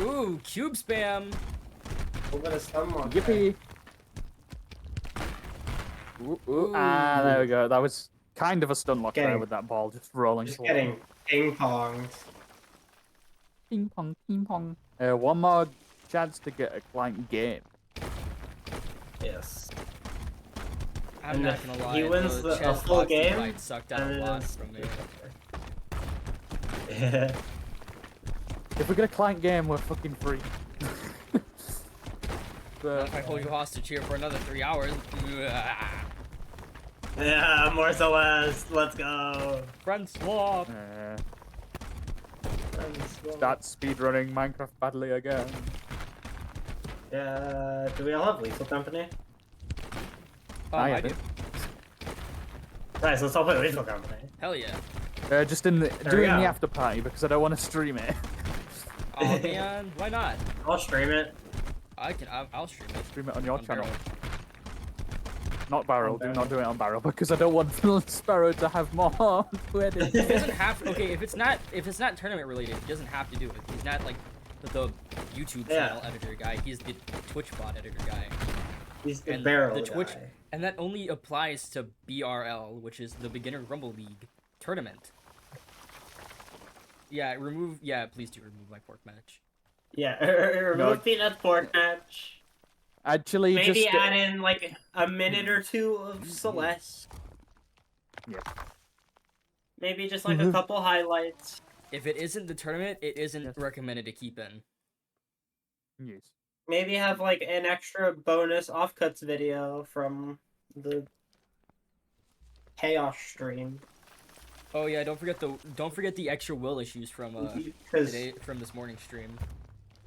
[SPEAKER 3] Ooh, cube spam.
[SPEAKER 5] We're gonna stun lock.
[SPEAKER 4] Yippee! Ah, there we go. That was kind of a stun lock there
[SPEAKER 5] Getting-
[SPEAKER 4] with that ball just rolling.
[SPEAKER 5] Just
[SPEAKER 4] forward.
[SPEAKER 5] getting ping ponged.
[SPEAKER 4] Ping pong, ping pong. One more chance to get a client game.
[SPEAKER 5] Yes.
[SPEAKER 3] I'm
[SPEAKER 5] And
[SPEAKER 3] not
[SPEAKER 5] if
[SPEAKER 3] gonna lie.
[SPEAKER 5] he wins
[SPEAKER 3] the
[SPEAKER 5] a
[SPEAKER 3] chess
[SPEAKER 5] full
[SPEAKER 3] boxing
[SPEAKER 5] game,
[SPEAKER 3] fight sucked out a lot from me.
[SPEAKER 5] Yeah.
[SPEAKER 4] If we get a client game, we're fucking free.
[SPEAKER 3] If I hold you hostage here for another 3 hours.
[SPEAKER 5] Yeah, more Celeste. Let's go.
[SPEAKER 3] Friend swap.
[SPEAKER 4] Start speedrunning Minecraft badly again.
[SPEAKER 5] Yeah. Do we all have lethal company?
[SPEAKER 3] I
[SPEAKER 4] yeah,
[SPEAKER 3] do.
[SPEAKER 4] dude.
[SPEAKER 5] Nice. Let's all play lethal company.
[SPEAKER 3] Hell yeah.
[SPEAKER 4] Just in the
[SPEAKER 5] we
[SPEAKER 4] do it in the
[SPEAKER 5] go.
[SPEAKER 4] after party because I don't want to stream it.
[SPEAKER 3] Oh man, why not?
[SPEAKER 5] I'll stream it.
[SPEAKER 3] I'll stream it.
[SPEAKER 4] Stream it on your
[SPEAKER 3] On
[SPEAKER 4] channel.
[SPEAKER 3] Barrel.
[SPEAKER 4] Not Barrel.
[SPEAKER 5] On
[SPEAKER 4] Do not
[SPEAKER 5] Barrel.
[SPEAKER 4] do it on Barrel because I don't want Sparrow to have more to edit.
[SPEAKER 3] He doesn't have to, okay, if it's not tournament related, he doesn't have to do it. He's not like the YouTube
[SPEAKER 5] Yeah.
[SPEAKER 3] channel editor guy. He's the Twitch bot editor guy.
[SPEAKER 5] He's the
[SPEAKER 3] And
[SPEAKER 5] barrel
[SPEAKER 3] the Twitch
[SPEAKER 5] guy.
[SPEAKER 3] and that only applies to BRL, which is the Beginner Rumble League tournament. Yeah, please do remove my pork match.
[SPEAKER 5] Yeah. Remove Peanut's pork match.
[SPEAKER 4] Actually,
[SPEAKER 5] Maybe
[SPEAKER 4] just
[SPEAKER 5] add in like a minute or two of Celeste.
[SPEAKER 4] Yeah.
[SPEAKER 5] Maybe just like a couple highlights.
[SPEAKER 3] If it isn't the tournament, it isn't recommended to keep in.
[SPEAKER 4] yes.
[SPEAKER 5] Maybe have like an extra bonus offcuts video from the chaos stream.
[SPEAKER 3] Oh yeah, don't forget the extra will issues from
[SPEAKER 5] Because
[SPEAKER 3] from this morning's stream.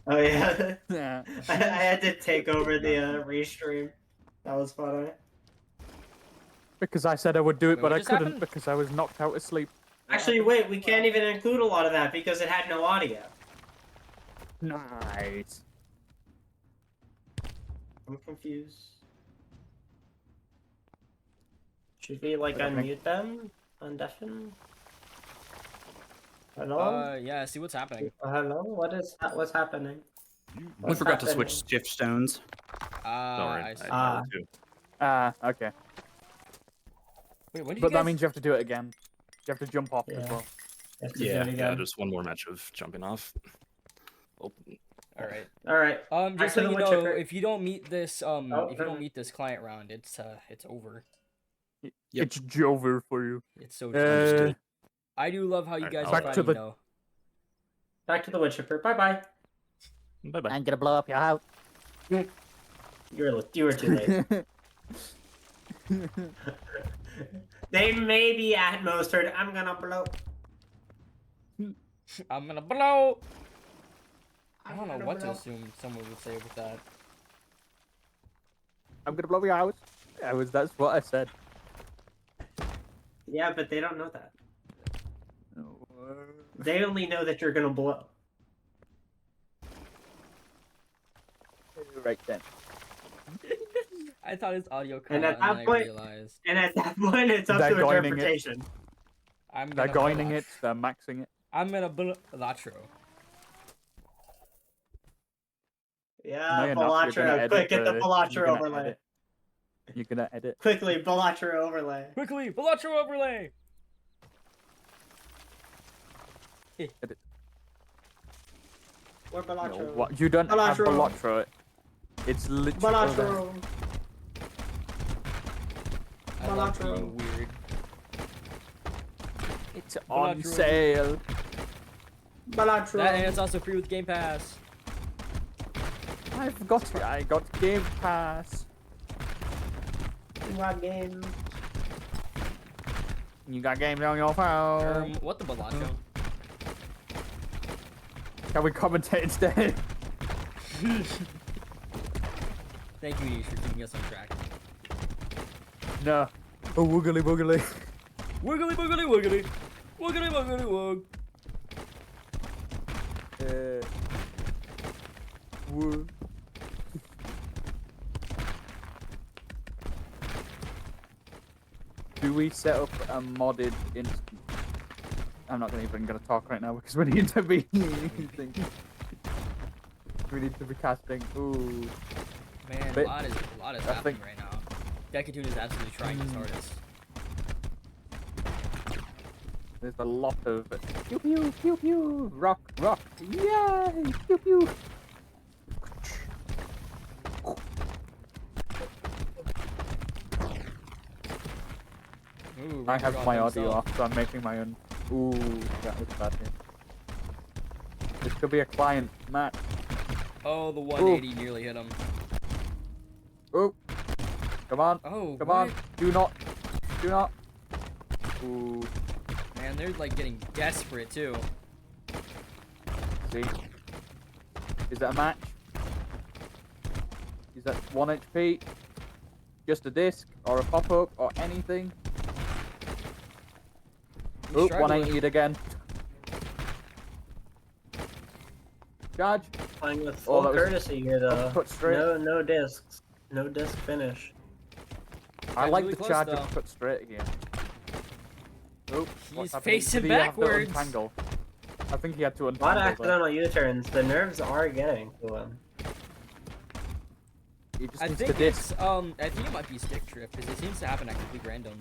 [SPEAKER 5] oh yeah,
[SPEAKER 4] Yeah.
[SPEAKER 5] I had to take over the restream. That was funny.
[SPEAKER 4] Because I said I would do it,
[SPEAKER 3] Wait,
[SPEAKER 4] but
[SPEAKER 3] what
[SPEAKER 4] I
[SPEAKER 3] just
[SPEAKER 4] couldn't
[SPEAKER 3] happened?
[SPEAKER 4] because I was knocked out asleep.
[SPEAKER 5] Actually, wait, we can't even include a lot of that because it had no audio.
[SPEAKER 4] Nice.
[SPEAKER 5] I'm confused. Should we like
[SPEAKER 4] What's happening?
[SPEAKER 5] unmute them? Undeafen? Hello?
[SPEAKER 3] Yeah, see what's happening.
[SPEAKER 5] Hello? What's happening?
[SPEAKER 6] We
[SPEAKER 5] What's
[SPEAKER 6] forgot to
[SPEAKER 5] happening?
[SPEAKER 6] switch shift stones.
[SPEAKER 1] Sorry.
[SPEAKER 3] I see.
[SPEAKER 5] Ah.
[SPEAKER 4] Okay.
[SPEAKER 3] Wait, when did
[SPEAKER 4] But
[SPEAKER 3] you guys...
[SPEAKER 4] that means you have to do it again. You have to jump off as
[SPEAKER 5] Yeah.
[SPEAKER 4] well.
[SPEAKER 5] Have to do
[SPEAKER 1] Yeah,
[SPEAKER 5] it again.
[SPEAKER 1] just one more match of jumping off. Oh,
[SPEAKER 3] Alright.
[SPEAKER 5] Alright.
[SPEAKER 3] Just
[SPEAKER 5] to
[SPEAKER 3] so
[SPEAKER 5] the
[SPEAKER 3] you
[SPEAKER 5] wood
[SPEAKER 3] know,
[SPEAKER 5] chipper.
[SPEAKER 3] if you don't meet this if you
[SPEAKER 5] never
[SPEAKER 3] don't
[SPEAKER 5] mind.
[SPEAKER 3] meet this client round, it's over.
[SPEAKER 1] Yep.
[SPEAKER 4] It's Jover for you.
[SPEAKER 3] It's so
[SPEAKER 4] Uh,
[SPEAKER 3] I do love how you
[SPEAKER 1] Alright,
[SPEAKER 3] guys
[SPEAKER 1] I'll-
[SPEAKER 3] are
[SPEAKER 4] Back to
[SPEAKER 3] funny,
[SPEAKER 4] the-
[SPEAKER 3] though.
[SPEAKER 5] Back to the wood chipper. Bye bye.
[SPEAKER 1] bye bye.
[SPEAKER 4] I'm gonna blow up your house.
[SPEAKER 5] You were too late. They may be at most heard. I'm gonna blow.
[SPEAKER 3] I'm gonna blow. I don't know what to assume someone would say with that.
[SPEAKER 4] I'm gonna blow your house. That's what I said.
[SPEAKER 5] Yeah, but they don't know that. They only know that you're gonna blow.
[SPEAKER 4] Right then.
[SPEAKER 3] I thought his audio cut
[SPEAKER 5] And at
[SPEAKER 3] out,
[SPEAKER 5] that
[SPEAKER 3] and then
[SPEAKER 5] point-
[SPEAKER 3] I realized
[SPEAKER 5] And at that point, it's up
[SPEAKER 4] They're
[SPEAKER 5] to
[SPEAKER 4] goining it.
[SPEAKER 5] interpretation.
[SPEAKER 3] I'm
[SPEAKER 4] They're
[SPEAKER 3] gonna
[SPEAKER 4] goining
[SPEAKER 3] blow-
[SPEAKER 4] it. They're maxing it.
[SPEAKER 3] I'm gonna blow Latro.
[SPEAKER 5] Yeah,
[SPEAKER 4] you're not. You're gonna
[SPEAKER 5] Balatro.
[SPEAKER 4] edit
[SPEAKER 5] Quick, get the
[SPEAKER 4] you're
[SPEAKER 5] Balatro
[SPEAKER 4] gonna
[SPEAKER 5] overlay.
[SPEAKER 4] edit. You're gonna edit.
[SPEAKER 5] Quickly, Balatro overlay.
[SPEAKER 3] Quickly, Balatro overlay.
[SPEAKER 5] Or
[SPEAKER 4] No,
[SPEAKER 5] Balatro.
[SPEAKER 4] what? You don't have
[SPEAKER 5] Balatro.
[SPEAKER 4] Balatro. It's literally.
[SPEAKER 5] Balatro.
[SPEAKER 3] I love
[SPEAKER 5] Balatro.
[SPEAKER 3] being weird.
[SPEAKER 4] It's on
[SPEAKER 3] Balatro.
[SPEAKER 4] sale.
[SPEAKER 5] Balatro.
[SPEAKER 3] That and it's also free with Game Pass.
[SPEAKER 4] I got Game Pass.
[SPEAKER 5] What game?
[SPEAKER 4] You got games on your phone.
[SPEAKER 3] What the Balatro?
[SPEAKER 4] Can we commentate instead?
[SPEAKER 3] Thank you, Nish, for keeping us on track.
[SPEAKER 4] No. Oh, woogly boogly.
[SPEAKER 3] Wiggly, wiggly, wiggly. Woogity woogity woog.
[SPEAKER 4] Woo. Do we set up a modded instant? I'm not even gonna talk right now because we need to be we need to be casting. Ooh.
[SPEAKER 3] Man,
[SPEAKER 4] But
[SPEAKER 3] a lot is
[SPEAKER 4] I
[SPEAKER 3] happening
[SPEAKER 4] think-
[SPEAKER 3] right now. Decatune is absolutely trying his hardest.
[SPEAKER 4] There's a lot of pew pew pew pew rock rock yay pew pew.
[SPEAKER 3] Ooh,
[SPEAKER 4] I
[SPEAKER 3] Ranger
[SPEAKER 4] have
[SPEAKER 3] Golf
[SPEAKER 4] my audio
[SPEAKER 3] himself.
[SPEAKER 4] off, so I'm making my own. Ooh, that was bad. This could be a client match.
[SPEAKER 3] Oh, the 180 nearly hit him.
[SPEAKER 4] Oh, come on,
[SPEAKER 3] Oh,
[SPEAKER 4] come
[SPEAKER 3] what?
[SPEAKER 4] on, do not. Ooh,
[SPEAKER 3] Man, they're like getting desperate too.
[SPEAKER 4] see, is that a match? Is that 1 HP? Just a disc or a pop-up or anything?
[SPEAKER 3] He's
[SPEAKER 4] Oh,
[SPEAKER 3] struggling.
[SPEAKER 4] 180 it again. Charge.
[SPEAKER 5] Playing with
[SPEAKER 4] Oh,
[SPEAKER 5] full
[SPEAKER 4] that was
[SPEAKER 5] courtesy here, though.
[SPEAKER 4] uppercut straight.
[SPEAKER 5] No discs. No disc finish.
[SPEAKER 4] I
[SPEAKER 3] Yeah,
[SPEAKER 4] like
[SPEAKER 3] really
[SPEAKER 4] the
[SPEAKER 3] close,
[SPEAKER 4] charge
[SPEAKER 3] though.
[SPEAKER 4] uppercut straight again. Oh, what's
[SPEAKER 3] He's
[SPEAKER 4] happening?
[SPEAKER 3] facing
[SPEAKER 4] Did he have to
[SPEAKER 3] backwards.
[SPEAKER 4] untangle? I think he had to
[SPEAKER 5] A lot
[SPEAKER 4] untangle.
[SPEAKER 5] of
[SPEAKER 4] there.
[SPEAKER 5] accidental U-turns. The nerves are getting to him.
[SPEAKER 4] He just
[SPEAKER 3] I
[SPEAKER 4] needs to
[SPEAKER 3] think
[SPEAKER 4] disc.
[SPEAKER 3] it's I think it might be stick drift because it seems to happen at complete random.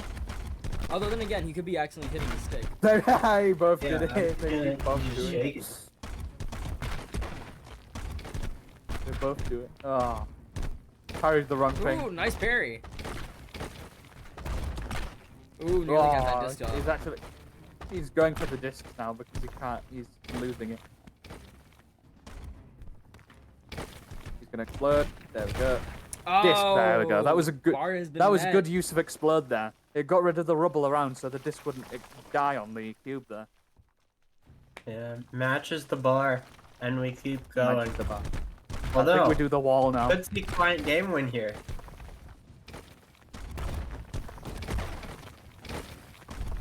[SPEAKER 3] Although then again, he could be accidentally hitting the stick.
[SPEAKER 4] They both
[SPEAKER 5] Yeah,
[SPEAKER 4] did it. They both
[SPEAKER 5] he's
[SPEAKER 4] do it.
[SPEAKER 5] shaking.
[SPEAKER 4] They both do it. Oh. Carried the wrong thing.
[SPEAKER 3] Ooh, nice parry. Ooh, nearly got that
[SPEAKER 4] Oh,
[SPEAKER 3] disc off.
[SPEAKER 4] he's actually he's going for the discs now because he can't. He's losing it. He's gonna explode. There we go. Disc. There we go. That was a good.
[SPEAKER 3] bar has been
[SPEAKER 4] That was
[SPEAKER 3] met.
[SPEAKER 4] good use of explode there. It got rid of the rubble around, so the disc wouldn't die on the cube there.
[SPEAKER 5] Yeah, matches the bar, and we keep going.
[SPEAKER 4] Matches the bar. I
[SPEAKER 5] Although,
[SPEAKER 4] think we do the wall now.
[SPEAKER 5] could see client game win here.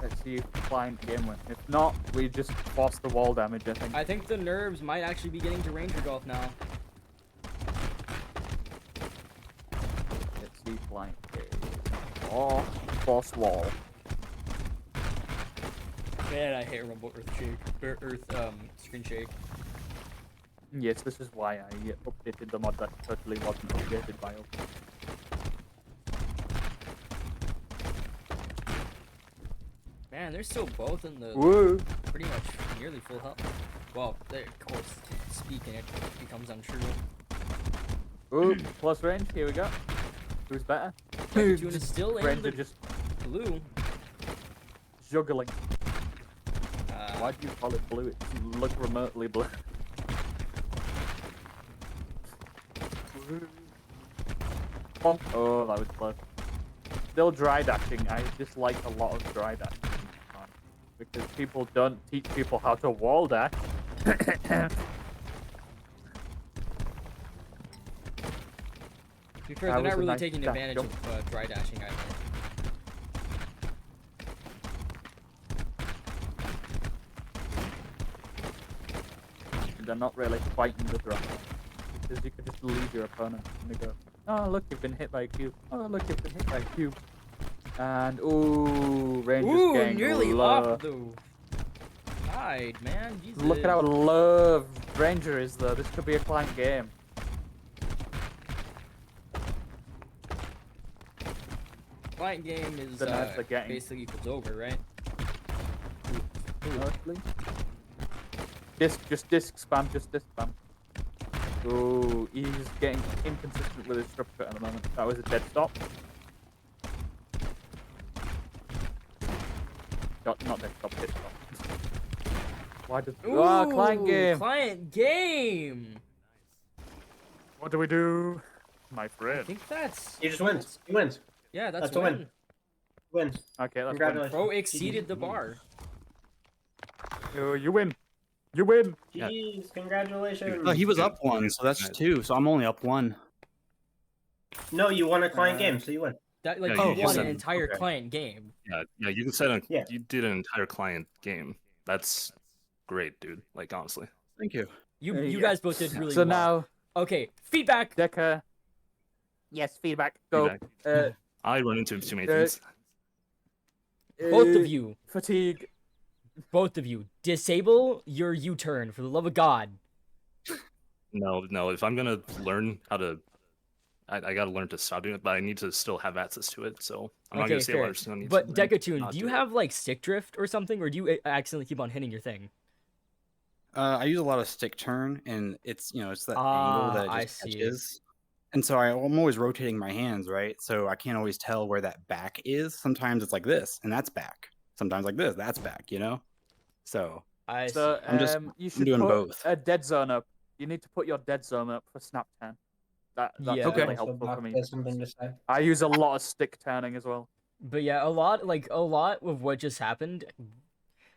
[SPEAKER 4] Let's see if client game win. If not, we just force the wall damage. I think.
[SPEAKER 3] I think the nerves might actually be getting to Ranger Golf now.
[SPEAKER 4] Let's see client game. Or force wall.
[SPEAKER 3] Man, I hate Rumble Earth Shake. Screen Shake.
[SPEAKER 4] Yes, this is why I updated the mod that totally wasn't updated by us.
[SPEAKER 3] Man, they're still both in the
[SPEAKER 4] Woo!
[SPEAKER 3] pretty much nearly full health. Well, of course, speaking it becomes untrue.
[SPEAKER 4] Ooh, close range. Here we go. Who's better?
[SPEAKER 3] Decatune is still in
[SPEAKER 4] Ranger
[SPEAKER 3] the
[SPEAKER 4] just
[SPEAKER 3] blue.
[SPEAKER 4] juggling.
[SPEAKER 3] Uh,
[SPEAKER 4] Why do you call it blue? It doesn't look remotely blue. Oh, that was close. Still dry dashing. I dislike a lot of dry dashing because people don't teach people how to wall dash.
[SPEAKER 3] To be fair,
[SPEAKER 4] That
[SPEAKER 3] they're
[SPEAKER 4] was
[SPEAKER 3] not
[SPEAKER 4] a
[SPEAKER 3] really
[SPEAKER 4] nice
[SPEAKER 3] taking
[SPEAKER 4] dash
[SPEAKER 3] advantage
[SPEAKER 4] jump.
[SPEAKER 3] of dry dashing either.
[SPEAKER 4] They're not really fighting the draw because you could just leave your opponent and they go, oh look, you've been hit by a cube. Oh look, you've been hit by a cube. And ooh, Ranger's
[SPEAKER 3] Ooh,
[SPEAKER 4] getting
[SPEAKER 3] nearly
[SPEAKER 4] low.
[SPEAKER 3] off the side, man. Jesus.
[SPEAKER 4] Look at how low Ranger is though. This could be a client game.
[SPEAKER 3] Client game is
[SPEAKER 4] The nerves they're getting.
[SPEAKER 3] basically equals over, right?
[SPEAKER 4] Mostly. Just disc spam, just disc spam. Ooh, he's getting inconsistent with his strip cut at the moment. That was a dead stop. Not dead stop, dead stop. Why does... Ah, client
[SPEAKER 3] Ooh,
[SPEAKER 4] game!
[SPEAKER 3] Client game!
[SPEAKER 4] What do we do? My
[SPEAKER 3] I
[SPEAKER 4] friend.
[SPEAKER 3] think that's...
[SPEAKER 5] He just wins. He wins.
[SPEAKER 3] Yeah, that's
[SPEAKER 5] That's a win. Wins.
[SPEAKER 4] Okay, that's one.
[SPEAKER 5] Congratulations.
[SPEAKER 3] Bro exceeded the bar.
[SPEAKER 4] You win. You win!
[SPEAKER 6] Yeah.
[SPEAKER 5] Jeez, congratulations.
[SPEAKER 6] No, he was up one, so that's
[SPEAKER 1] Nice.
[SPEAKER 6] 2. So I'm only up 1.
[SPEAKER 5] No, you won a client game, so you win.
[SPEAKER 3] That like
[SPEAKER 1] Yeah,
[SPEAKER 3] you
[SPEAKER 6] you
[SPEAKER 3] won
[SPEAKER 6] said-
[SPEAKER 3] an entire
[SPEAKER 6] okay.
[SPEAKER 3] client game.
[SPEAKER 1] Yeah, you can set a,
[SPEAKER 5] Yeah.
[SPEAKER 1] you did an entire client game. That's great, dude. Like honestly.
[SPEAKER 6] Thank you.
[SPEAKER 3] You
[SPEAKER 4] Yeah.
[SPEAKER 3] guys both did really
[SPEAKER 4] So
[SPEAKER 3] well.
[SPEAKER 4] now,
[SPEAKER 3] Okay, feedback.
[SPEAKER 4] Deca. Yes, feedback. Go.
[SPEAKER 1] Feedback. I run into too many
[SPEAKER 4] uh,
[SPEAKER 1] things.
[SPEAKER 3] Both of you,
[SPEAKER 4] Fatigue.
[SPEAKER 3] disable your U-turn for the love of God.
[SPEAKER 1] No. If I'm gonna learn how to, I gotta learn to stop doing it, but I need to still have access to it. So I'm not
[SPEAKER 3] Okay,
[SPEAKER 1] gonna say
[SPEAKER 3] fair.
[SPEAKER 1] what I'm just gonna need
[SPEAKER 3] But
[SPEAKER 1] to learn
[SPEAKER 3] Decatune,
[SPEAKER 1] not
[SPEAKER 3] do you
[SPEAKER 1] do it.
[SPEAKER 3] have like stick drift or something, or do you accidentally keep on hitting your thing?
[SPEAKER 6] I use a lot of stick turn, and it's it's that
[SPEAKER 3] Ah,
[SPEAKER 6] angle that
[SPEAKER 3] I
[SPEAKER 6] it just
[SPEAKER 3] see.
[SPEAKER 6] catches. And so I'm always rotating my hands, right? So I can't always tell where that back is. Sometimes it's like this, and that's back. Sometimes like this, that's back. So
[SPEAKER 3] I
[SPEAKER 4] So
[SPEAKER 3] see.
[SPEAKER 4] you should
[SPEAKER 6] doing
[SPEAKER 4] put
[SPEAKER 6] both.
[SPEAKER 4] a dead zone up. You need to put your dead zone up for snap turn. That's
[SPEAKER 3] Yeah.
[SPEAKER 4] really
[SPEAKER 5] Also,
[SPEAKER 4] helpful
[SPEAKER 5] Buck
[SPEAKER 4] for me.
[SPEAKER 5] has something to say.
[SPEAKER 4] I use a lot of stick turning as well.
[SPEAKER 3] But yeah, a lot of what just happened,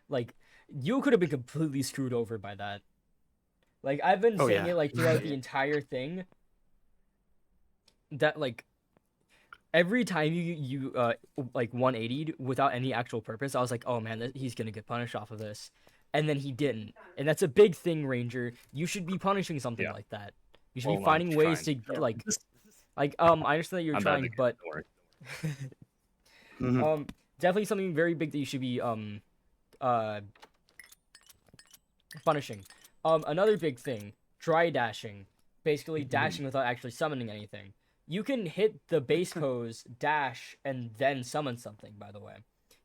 [SPEAKER 3] like you could have been completely screwed over by that. Like I've been
[SPEAKER 6] Oh,
[SPEAKER 3] saying
[SPEAKER 6] yeah.
[SPEAKER 3] it like throughout the entire thing. That like every time you like 180'd without any actual purpose, I was like, oh man, he's gonna get punished off of this, and then he didn't, and that's a big thing, Ranger. You should be punishing something
[SPEAKER 1] Yeah.
[SPEAKER 3] like that. You should
[SPEAKER 1] Well,
[SPEAKER 3] be
[SPEAKER 1] I'm
[SPEAKER 3] finding ways to
[SPEAKER 1] trying.
[SPEAKER 3] like I understand that you're
[SPEAKER 1] I'm bad at
[SPEAKER 3] trying,
[SPEAKER 1] the game,
[SPEAKER 3] but
[SPEAKER 1] don't worry.
[SPEAKER 6] Mhm.
[SPEAKER 3] definitely something very big that you should be punishing. Another big thing, dry dashing, basically dashing without actually summoning anything. You can hit the base pose, dash, and then summon something. By the way,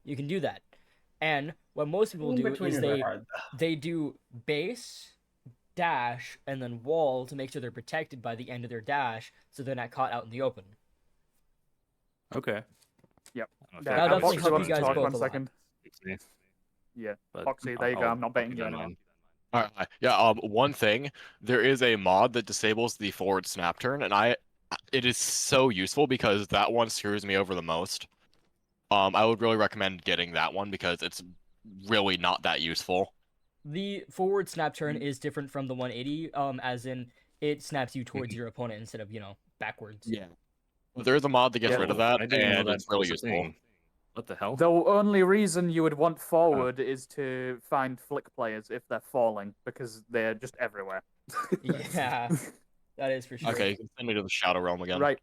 [SPEAKER 3] you can do that. And what most people do is
[SPEAKER 5] In-betweeners are hard, though.
[SPEAKER 3] they do base, dash, and then wall to make sure they're protected by the end of their dash, so they're not caught out in the open.
[SPEAKER 6] Okay.
[SPEAKER 1] I don't know if
[SPEAKER 4] Yeah,
[SPEAKER 3] That'll
[SPEAKER 1] that
[SPEAKER 3] definitely
[SPEAKER 1] works
[SPEAKER 3] help
[SPEAKER 1] for
[SPEAKER 3] you guys
[SPEAKER 1] me.
[SPEAKER 3] both
[SPEAKER 4] one
[SPEAKER 3] a lot.
[SPEAKER 4] second.
[SPEAKER 1] It's me,
[SPEAKER 4] Yeah,
[SPEAKER 1] but
[SPEAKER 4] Foxy, there you go. I'm not betting
[SPEAKER 1] keep
[SPEAKER 4] you
[SPEAKER 1] that in
[SPEAKER 4] anymore.
[SPEAKER 1] mind.
[SPEAKER 7] All right. Yeah. One thing, there is a mod that disables the forward snap turn, and it is so useful because that one screws me over the most. I would really recommend getting that one because it's really not that useful.
[SPEAKER 3] The forward snap turn is different from the 180, as in it snaps you towards your opponent instead of backwards.
[SPEAKER 7] Yeah. But there is a mod that gets
[SPEAKER 4] Yeah.
[SPEAKER 7] rid of that,
[SPEAKER 1] I didn't know
[SPEAKER 7] and
[SPEAKER 1] that
[SPEAKER 7] it's really
[SPEAKER 1] was a
[SPEAKER 7] useful.
[SPEAKER 1] thing. What the hell?
[SPEAKER 4] The only reason you would want forward is to find flick players if they're falling, because they're just everywhere.
[SPEAKER 3] Yeah, that is for sure.
[SPEAKER 7] Okay, you can send me to the Shadow Realm again.
[SPEAKER 4] Right.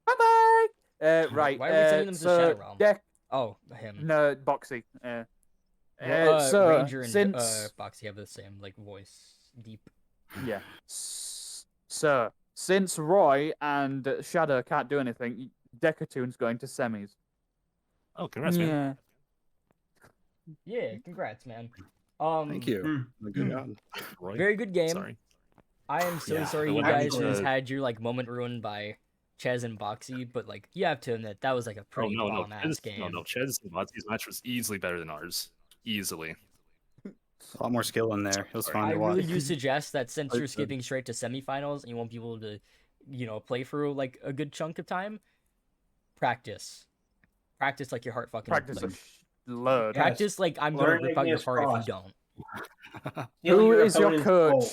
[SPEAKER 4] Bye bye. Right.
[SPEAKER 3] Why are we sending them to the Shadow Realm?
[SPEAKER 4] Oh,
[SPEAKER 3] him.
[SPEAKER 4] no, Boxy.
[SPEAKER 3] Well,
[SPEAKER 4] So
[SPEAKER 3] Ranger and
[SPEAKER 4] since
[SPEAKER 3] Boxy have the same voice, deep.
[SPEAKER 4] yeah, so since Roy and Shadow can't do anything, Decatune's going to semis.
[SPEAKER 1] Oh, congrats, man.
[SPEAKER 3] Yeah, congrats, man.
[SPEAKER 6] Thank you. Good job.
[SPEAKER 1] Roy?
[SPEAKER 3] Very good game.
[SPEAKER 1] Sorry.
[SPEAKER 3] I am so
[SPEAKER 6] Yeah,
[SPEAKER 3] sorry
[SPEAKER 1] but
[SPEAKER 3] you
[SPEAKER 1] what
[SPEAKER 3] guys
[SPEAKER 1] happened
[SPEAKER 3] just
[SPEAKER 1] to-
[SPEAKER 3] had your moment ruined by Chez and Boxy, but you have to admit that was a
[SPEAKER 1] Oh
[SPEAKER 3] pretty
[SPEAKER 1] no,
[SPEAKER 3] bomb ass
[SPEAKER 1] Ched's,
[SPEAKER 3] game.
[SPEAKER 1] no, Ched's and Mozzie's match was easily better than ours. Easily.
[SPEAKER 6] A lot more skill in there. It was fun
[SPEAKER 3] I
[SPEAKER 6] to watch.
[SPEAKER 3] really do suggest that since
[SPEAKER 6] Oh,
[SPEAKER 3] you're
[SPEAKER 6] good.
[SPEAKER 3] skipping straight to semifinals and you won't be able to, play for a good chunk of time, practice. Practice like your heart fucking.
[SPEAKER 4] Practice
[SPEAKER 3] like,
[SPEAKER 4] a load.
[SPEAKER 5] Yes.
[SPEAKER 3] practice like I'm gonna
[SPEAKER 5] Learn
[SPEAKER 3] rip out your
[SPEAKER 5] Igneous
[SPEAKER 3] heart if you
[SPEAKER 5] Cross.
[SPEAKER 3] don't.
[SPEAKER 5] Steal
[SPEAKER 4] Who
[SPEAKER 5] your
[SPEAKER 4] is your
[SPEAKER 5] opponent's
[SPEAKER 4] coach?
[SPEAKER 5] goal.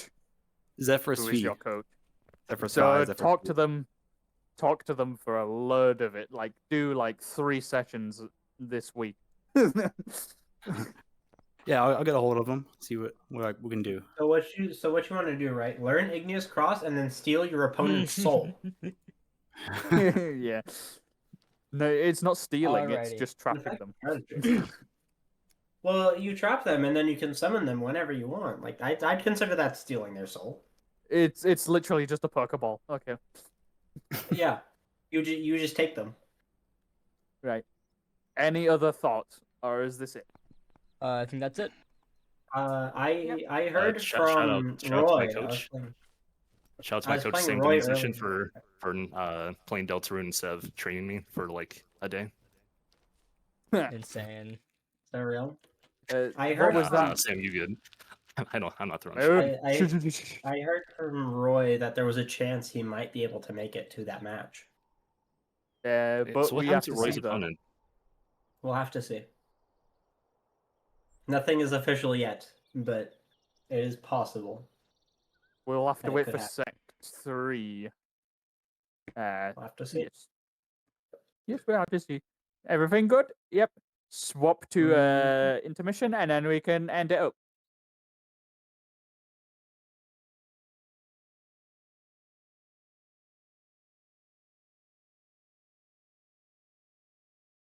[SPEAKER 6] Zephyrus
[SPEAKER 4] Who is
[SPEAKER 6] feet.
[SPEAKER 4] your coach?
[SPEAKER 6] Zephyrus
[SPEAKER 4] So
[SPEAKER 6] size, Zephyrus
[SPEAKER 4] talk
[SPEAKER 6] feet.
[SPEAKER 4] to them. Talk to them for a load of it. Do 3 sessions this week.
[SPEAKER 6] Yeah, I'll get a hold of them. See what we can do.
[SPEAKER 5] So what you want to do, right? Learn Igneous Cross and then steal your opponent's soul.
[SPEAKER 4] Yeah. No, it's not stealing. It's
[SPEAKER 3] Alrighty.
[SPEAKER 4] just trapping them.
[SPEAKER 5] Well, you trap them and then you can summon them whenever you want. I'd consider that stealing their soul.
[SPEAKER 4] It's literally just a Pokeball. Okay.
[SPEAKER 5] Yeah, you just take them.
[SPEAKER 4] Right. Any other thoughts, or is this it?
[SPEAKER 3] I think that's it.
[SPEAKER 5] I heard
[SPEAKER 1] shout
[SPEAKER 5] from
[SPEAKER 1] out to my
[SPEAKER 5] Roy.
[SPEAKER 1] coach. Shout out to
[SPEAKER 5] I
[SPEAKER 1] my
[SPEAKER 5] was
[SPEAKER 1] coach
[SPEAKER 5] playing
[SPEAKER 1] saying
[SPEAKER 5] Roy
[SPEAKER 1] musician
[SPEAKER 5] earlier.
[SPEAKER 1] for playing Deltarune instead of training me for a day.
[SPEAKER 3] Insane.
[SPEAKER 5] Is that real? I
[SPEAKER 4] What
[SPEAKER 5] heard
[SPEAKER 4] was that?
[SPEAKER 1] Sam, you good? I'm not throwing
[SPEAKER 4] Oh,
[SPEAKER 1] shit.
[SPEAKER 5] I heard from Roy that there was a chance he might be able to make it to that match.
[SPEAKER 4] but
[SPEAKER 1] So what
[SPEAKER 4] we have
[SPEAKER 1] happened to
[SPEAKER 4] to
[SPEAKER 1] Roy's
[SPEAKER 4] see that.
[SPEAKER 1] opponent?
[SPEAKER 5] We'll have to see. Nothing is official yet, but it is possible.
[SPEAKER 4] We'll have to
[SPEAKER 5] That
[SPEAKER 4] wait
[SPEAKER 5] could
[SPEAKER 4] for
[SPEAKER 5] happen.
[SPEAKER 4] Sect 3.
[SPEAKER 5] We'll have to see.
[SPEAKER 4] Yes. Yes, we are busy. Everything good? Yep. Swap to intermission, and then we can end it up.